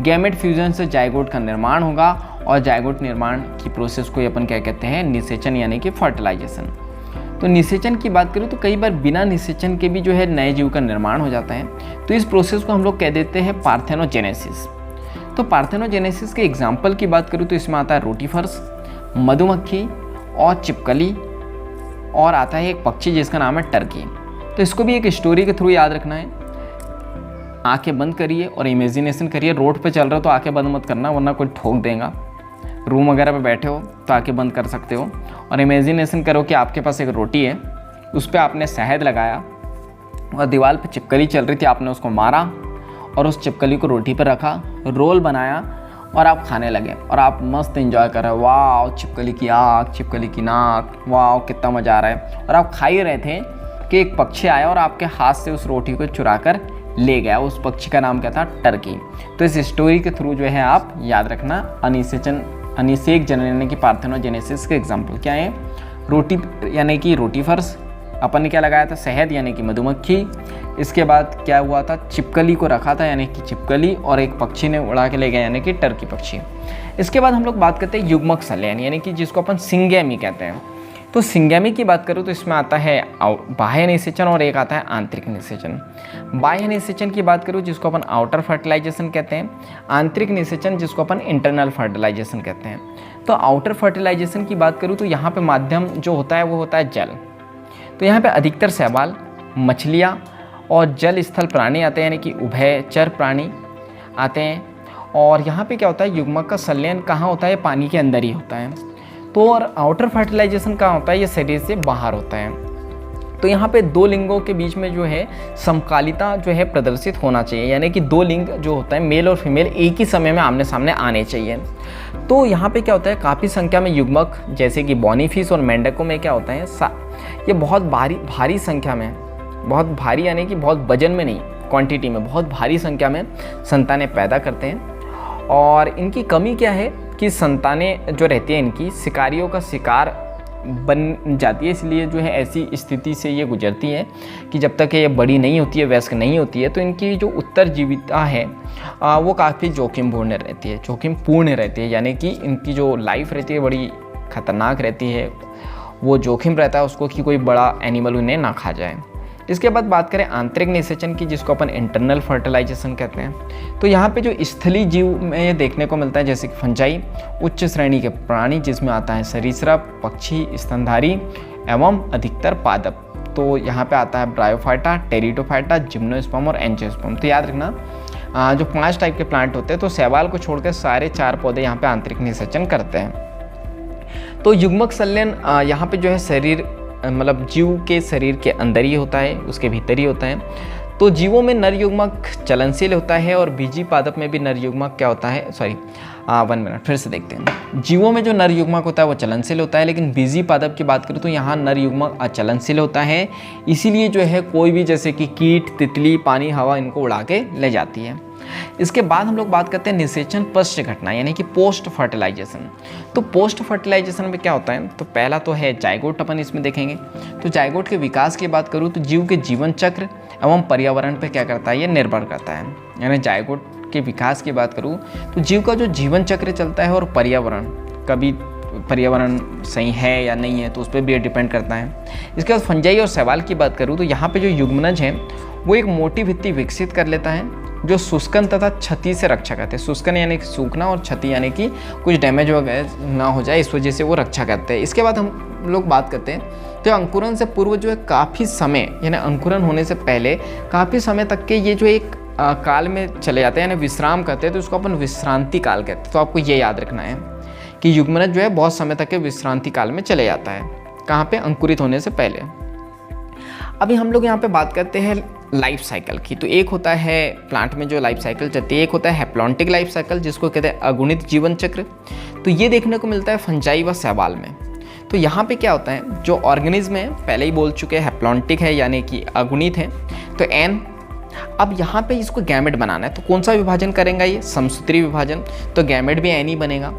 गैमेट फ्यूजन से जायगोट का निर्माण होगा और जायगोट निर्माण की प्रोसेस को अपन क्या कहते हैं, निषेचन यानी कि फर्टिलाइजेशन। तो निषेचन की बात करूँ तो कई बार बिना निषेचन के भी जो है नए जीव का निर्माण हो जाता है, तो इस प्रोसेस को हम लोग कह देते हैं पार्थेनोजेनेसिस। तो पार्थेनोजेनेसिस के एग्जाम्पल की बात करूँ तो इसमें आता है रोटीफर्स, मधुमक्खी और चिपकली, और आता है एक पक्षी जिसका नाम है टर्की। तो इसको भी एक स्टोरी के थ्रू याद रखना है। आंखें बंद करिए और इमेजिनेशन करिए, रोड पे चल रहे हो तो आंखें बंद मत करना वरना कोई ठोक देगा। रूम वगैरह पे बैठे हो तो आंखें बंद कर सकते हो और इमेजिनेशन करो कि आपके पास एक रोटी है, उस पर आपने शहद लगाया और दीवार पे चिपकली चल रही थी, आपने उसको मारा और उस चिपकली को रोटी पर रखा, रोल बनाया और आप खाने लगे और आप मस्त एंजॉय कर रहे हो, वाह चिपकली की आँख, चिपकली की नाक, वाह कितना मज़ा आ रहा है। और आप खा ही रहे थे कि एक पक्षी आया और आपके हाथ से उस रोटी को चुरा कर ले गया। उस पक्षी का नाम क्या था, टर्की। तो इस स्टोरी के थ्रू जो है आप याद रखना अनिषेक जनन यानी कि पार्थेनोजेनेसिस के एग्जाम्पल क्या है, रोटी यानी कि रोटीफर्स, अपन ने क्या लगाया था, शहद यानी कि मधुमक्खी। इसके बाद क्या हुआ था, चिपकली को रखा था यानी कि चिपकली, और एक पक्षी ने उड़ा के ले गया यानी कि टर्की पक्षी। इसके बाद हम लोग बात करते हैं युग्मक संलयन यानी कि जिसको अपन सिंगैमी कहते हैं। तो सिंगैमी की बात करूँ तो इसमें आता है बाह्य निषेचन और एक आता है आंतरिक निषेचन। बाह्य निषेचन की बात करूँ जिसको अपन आउटर फर्टिलाइजेशन कहते हैं, आंतरिक निषेचन जिसको अपन इंटरनल फर्टिलाइजेशन कहते हैं। तो आउटर फर्टिलाइजेशन की बात करूँ तो यहाँ पे माध्यम जो होता है वो होता है जल। तो यहाँ पे अधिकतर शैवाल, मछलियाँ और जल स्थल प्राणी आते हैं यानी कि उभयचर प्राणी आते हैं। और यहाँ पे क्या होता है, युग्मक का संलयन कहाँ होता है, पानी के अंदर ही होता है। तो और आउटर फर्टिलाइजेशन कहाँ होता है, ये शरीर से बाहर होता है। तो यहाँ पे दो लिंगों के बीच में जो है समकालिता जो है प्रदर्शित होना चाहिए, यानी कि दो लिंग जो होता है मेल और फीमेल एक ही समय में आमने सामने आने चाहिए। तो यहाँ पे क्या होता है, काफ़ी संख्या में युग्मक जैसे कि बॉनीफिश और मेंढकों में क्या होता है, ये बहुत भारी संख्या में, बहुत भारी यानी कि बहुत वजन में नहीं, क्वांटिटी में बहुत भारी संख्या में संतानें पैदा करते हैं। और इनकी कमी क्या है कि संतानें जो रहती है इनकी शिकारियों का शिकार बन जाती है, इसलिए जो है ऐसी स्थिति से ये गुजरती है कि जब तक ये बड़ी नहीं होती है, वयस्क नहीं होती है, तो इनकी जो उत्तरजीविता है वो काफ़ी जोखिमपूर्ण रहती है, यानी कि इनकी जो लाइफ रहती है बड़ी खतरनाक रहती है, वो जोखिम रहता है उसको कि कोई बड़ा एनिमल उन्हें ना खा जाए। इसके बाद बात करें आंतरिक निषेचन की जिसको अपन इंटरनल फर्टिलाइजेशन कहते हैं। तो यहाँ पे जो स्थलीय जीव में देखने को मिलता है जैसे कि फंजाई, उच्च श्रेणी के प्राणी जिसमें आता है सरीसृप, पक्षी, स्तनधारी एवं अधिकतर पादप। तो यहाँ पे आता है ब्रायोफाइटा, टेरिडोफाइटा, जिम्नोस्पर्म और एंजियोस्पर्म। तो याद रखना जो 5 टाइप के प्लांट होते हैं, तो शैवाल को छोड़कर सारे 4 पौधे यहाँ पे आंतरिक निषेचन करते हैं। तो युग्मक संलयन यहाँ पे जो है शरीर मतलब जीव के शरीर के अंदर ही होता है, उसके भीतर ही होता है। तो जीवों में नर युग्मक चलनशील होता है और बीजी पादप में भी नर युग्मक क्या होता है, 1 मिनट फिर से देखते हैं। जीवों में जो नर युग्मक होता है वो चलनशील होता है, लेकिन बीजी पादप की बात करूँ तो यहाँ नर युग्मक अचलनशील होता है। इसीलिए जो है कोई भी जैसे कि कीट, तितली, पानी, हवा इनको उड़ा के ले जाती है। इसके बाद हम लोग बात करते हैं निषेचन पश्च घटना यानी कि पोस्ट फर्टिलाइजेशन। तो पोस्ट फर्टिलाइजेशन में क्या होता है, तो पहला तो है जायगोट, अपन इसमें देखेंगे। तो जायगोट के विकास की बात करूँ तो जीव के जीवन चक्र एवं पर्यावरण पे क्या करता है, ये निर्भर करता है। यानी जायगोट के विकास की बात करूँ तो जीव का जो जीवन चक्र चलता है और पर्यावरण, कभी पर्यावरण सही है या नहीं है तो उस पर भी डिपेंड करता है। इसके बाद फंजाई और शैवाल की बात करूँ तो यहाँ पे जो युग्मनज है वो एक मोटी भित्ति विकसित कर लेता है जो शुष्कन तथा क्षति से रक्षा करते हैं। शुष्कन यानी कि सूखना और क्षति यानी कि कुछ डैमेज ना हो जाए, इस वजह से वो रक्षा करते हैं। इसके बाद हम लोग बात करते हैं तो अंकुरन से पूर्व जो है काफ़ी समय, यानी अंकुरन होने से पहले काफ़ी समय तक के ये जो एक काल में चले जाते हैं यानी विश्राम करते हैं, तो उसको अपन विश्रांति काल कहते हैं। तो आपको ये याद रखना है कि युग्मनज जो है बहुत समय तक के विश्रांति काल में चले जाता है, कहाँ पे, अंकुरित होने से पहले। अभी हम लोग यहाँ पे बात करते हैं लाइफ साइकिल की। तो एक होता है प्लांट में जो लाइफ साइकिल चलती है, एक होता है हैप्लॉन्टिक लाइफ साइकिल जिसको कहते हैं अगुणित जीवन चक्र। तो ये देखने को मिलता है फंजाई व शैवाल में। तो यहाँ पे क्या होता है, जो ऑर्गेनिज्म है पहले ही बोल चुके हैं हैप्लॉन्टिक है यानी कि अगुणित है, तो एन। अब यहाँ पे इसको गैमेट बनाना है, तो कौन सा विभाजन करेगा ये, समसूत्री विभाजन, तो गैमेट भी एन ही बनेगा।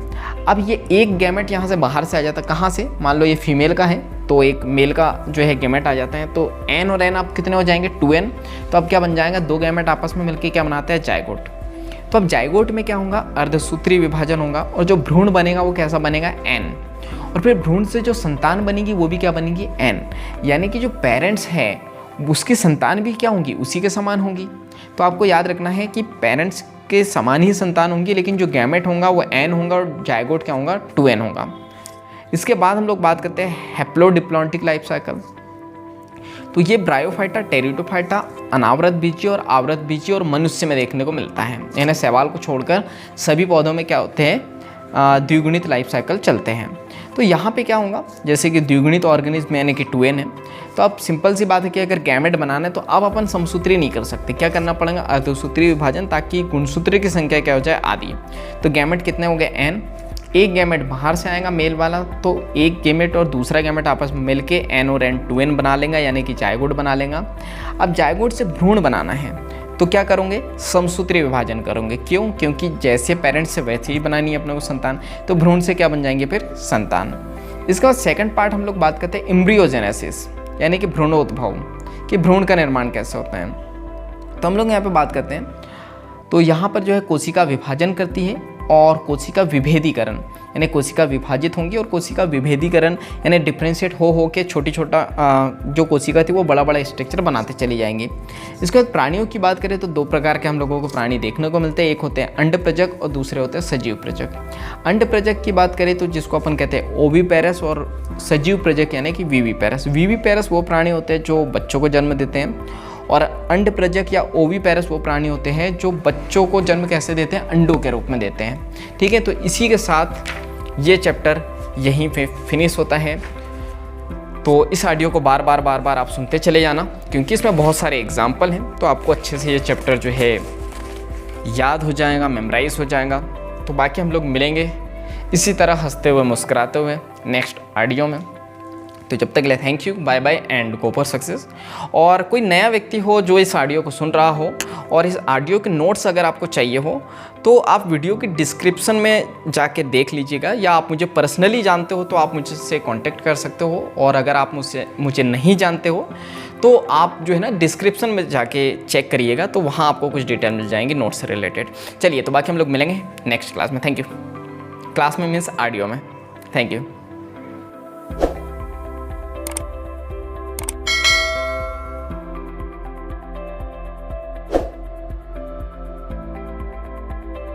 अब ये एक गैमेट यहाँ से बाहर से आ जाता है, कहाँ से, मान लो ये फीमेल का है तो एक मेल का जो है गैमेट आ जाता है, तो एन और एन आप कितने हो जाएंगे, 2n। तो अब क्या बन जाएगा, 2 गैमेट आपस में मिलकर क्या बनाते हैं, जायगोट। तो अब जायगोट में क्या होगा, अर्धसूत्री विभाजन होगा और जो भ्रूण बनेगा वो कैसा बनेगा, एन। और फिर भ्रूण से जो संतान बनेगी वो भी क्या बनेगी, एन। यानी कि जो पेरेंट्स है उसकी संतान भी क्या होंगी, उसी के समान होंगी। तो आपको याद रखना है कि पेरेंट्स के समान ही संतान होंगी, लेकिन जो गैमेट होगा वो एन होगा और जायगोट क्या होगा, 2n होगा। इसके बाद हम लोग बात करते हैं हैप्लोडिप्लॉन्टिक लाइफ साइकिल। तो ये ब्रायोफाइटा, टेरिडोफाइटा, अनावृत बीजी और आवृत बीजी और मनुष्य में देखने को मिलता है। यानी शैवाल को छोड़कर सभी पौधों में क्या होते हैं, द्विगुणित लाइफ साइकिल चलते हैं। तो यहाँ पे क्या होगा, जैसे कि द्विगुणित ऑर्गेनिज्म यानी कि 2n है, तो अब सिंपल सी बात है कि अगर गैमेट बनाना है तो अब अपन समसूत्री नहीं कर सकते, क्या करना पड़ेगा, अर्धसूत्री विभाजन, ताकि गुणसूत्री की संख्या क्या हो जाए, आदि। तो गैमेट कितने हो गए, n। एक गैमेट बाहर से आएगा मेल वाला, तो एक गैमेट और दूसरा गैमेट आपस में मिलके n और n 2n बना लेगा यानी कि जायगोट बना लेगा। अब जायगोट से भ्रूण बनाना है तो क्या करोगे, समसूत्री विभाजन करोगे। क्यों, क्योंकि जैसे पेरेंट्स से वैसे ही बनानी है अपने को संतान, तो भ्रूण से क्या बन जाएंगे फिर, संतान। इसके बाद सेकंड पार्ट हम लोग बात करते हैं एम्ब्रियोजेनेसिस यानी कि भ्रूणोद्भव, कि भ्रूण का निर्माण कैसे होता है। तो हम लोग यहाँ पे बात करते हैं, तो यहाँ पर जो है कोशिका विभाजन करती है और कोशिका विभेदीकरण, यानी कोशिका विभाजित होंगी और कोशिका विभेदीकरण यानी डिफ्रेंशिएट हो के छोटी छोटा जो कोशिका थी वो बड़ा बड़ा स्ट्रक्चर बनाते चली जाएंगी। इसके बाद प्राणियों की बात करें तो 2 प्रकार के हम लोगों को प्राणी देखने को मिलते हैं, एक होते हैं अंडप्रजक और दूसरे होते हैं सजीव प्रजक। अंडप्रजक की बात करें तो जिसको अपन कहते हैं ओविपेरस और सजीव प्रजक यानी कि विविपेरस। विविपेरस वो प्राणी होते हैं जो बच्चों को जन्म देते हैं और अंडप्रजक या ओविपेरस वो प्राणी होते हैं जो बच्चों को जन्म कैसे देते हैं, अंडों के रूप में देते हैं। ठीक है, तो इसी के साथ ये चैप्टर यहीं पे फिनिश होता है। तो इस ऑडियो को बार बार आप सुनते चले जाना, क्योंकि इसमें बहुत सारे एग्जाम्पल हैं, तो आपको अच्छे से ये चैप्टर जो है याद हो जाएगा, मेमोराइज हो जाएगा। तो बाकी हम लोग मिलेंगे इसी तरह हंसते हुए मुस्कुराते हुए नेक्स्ट ऑडियो में। तो जब तक के लिए thank you, bye bye and go for success. और कोई नया व्यक्ति हो जो इस ऑडियो को सुन रहा हो और इस ऑडियो के नोट्स अगर आपको चाहिए हो तो आप वीडियो की डिस्क्रिप्शन में जाके देख लीजिएगा, या आप मुझे पर्सनली जानते हो तो आप मुझसे कांटेक्ट कर सकते हो, और अगर आप मुझे नहीं जानते हो तो आप जो है ना डिस्क्रिप्शन में जाके चेक करिएगा, तो वहाँ आपको कुछ डिटेल मिल जाएंगी नोट्स से रिलेटेड। चलिए, तो बाकी हम लोग मिलेंगे नेक्स्ट क्लास में। Thank you. क्लास में मीन्स ऑडियो में। Thank you.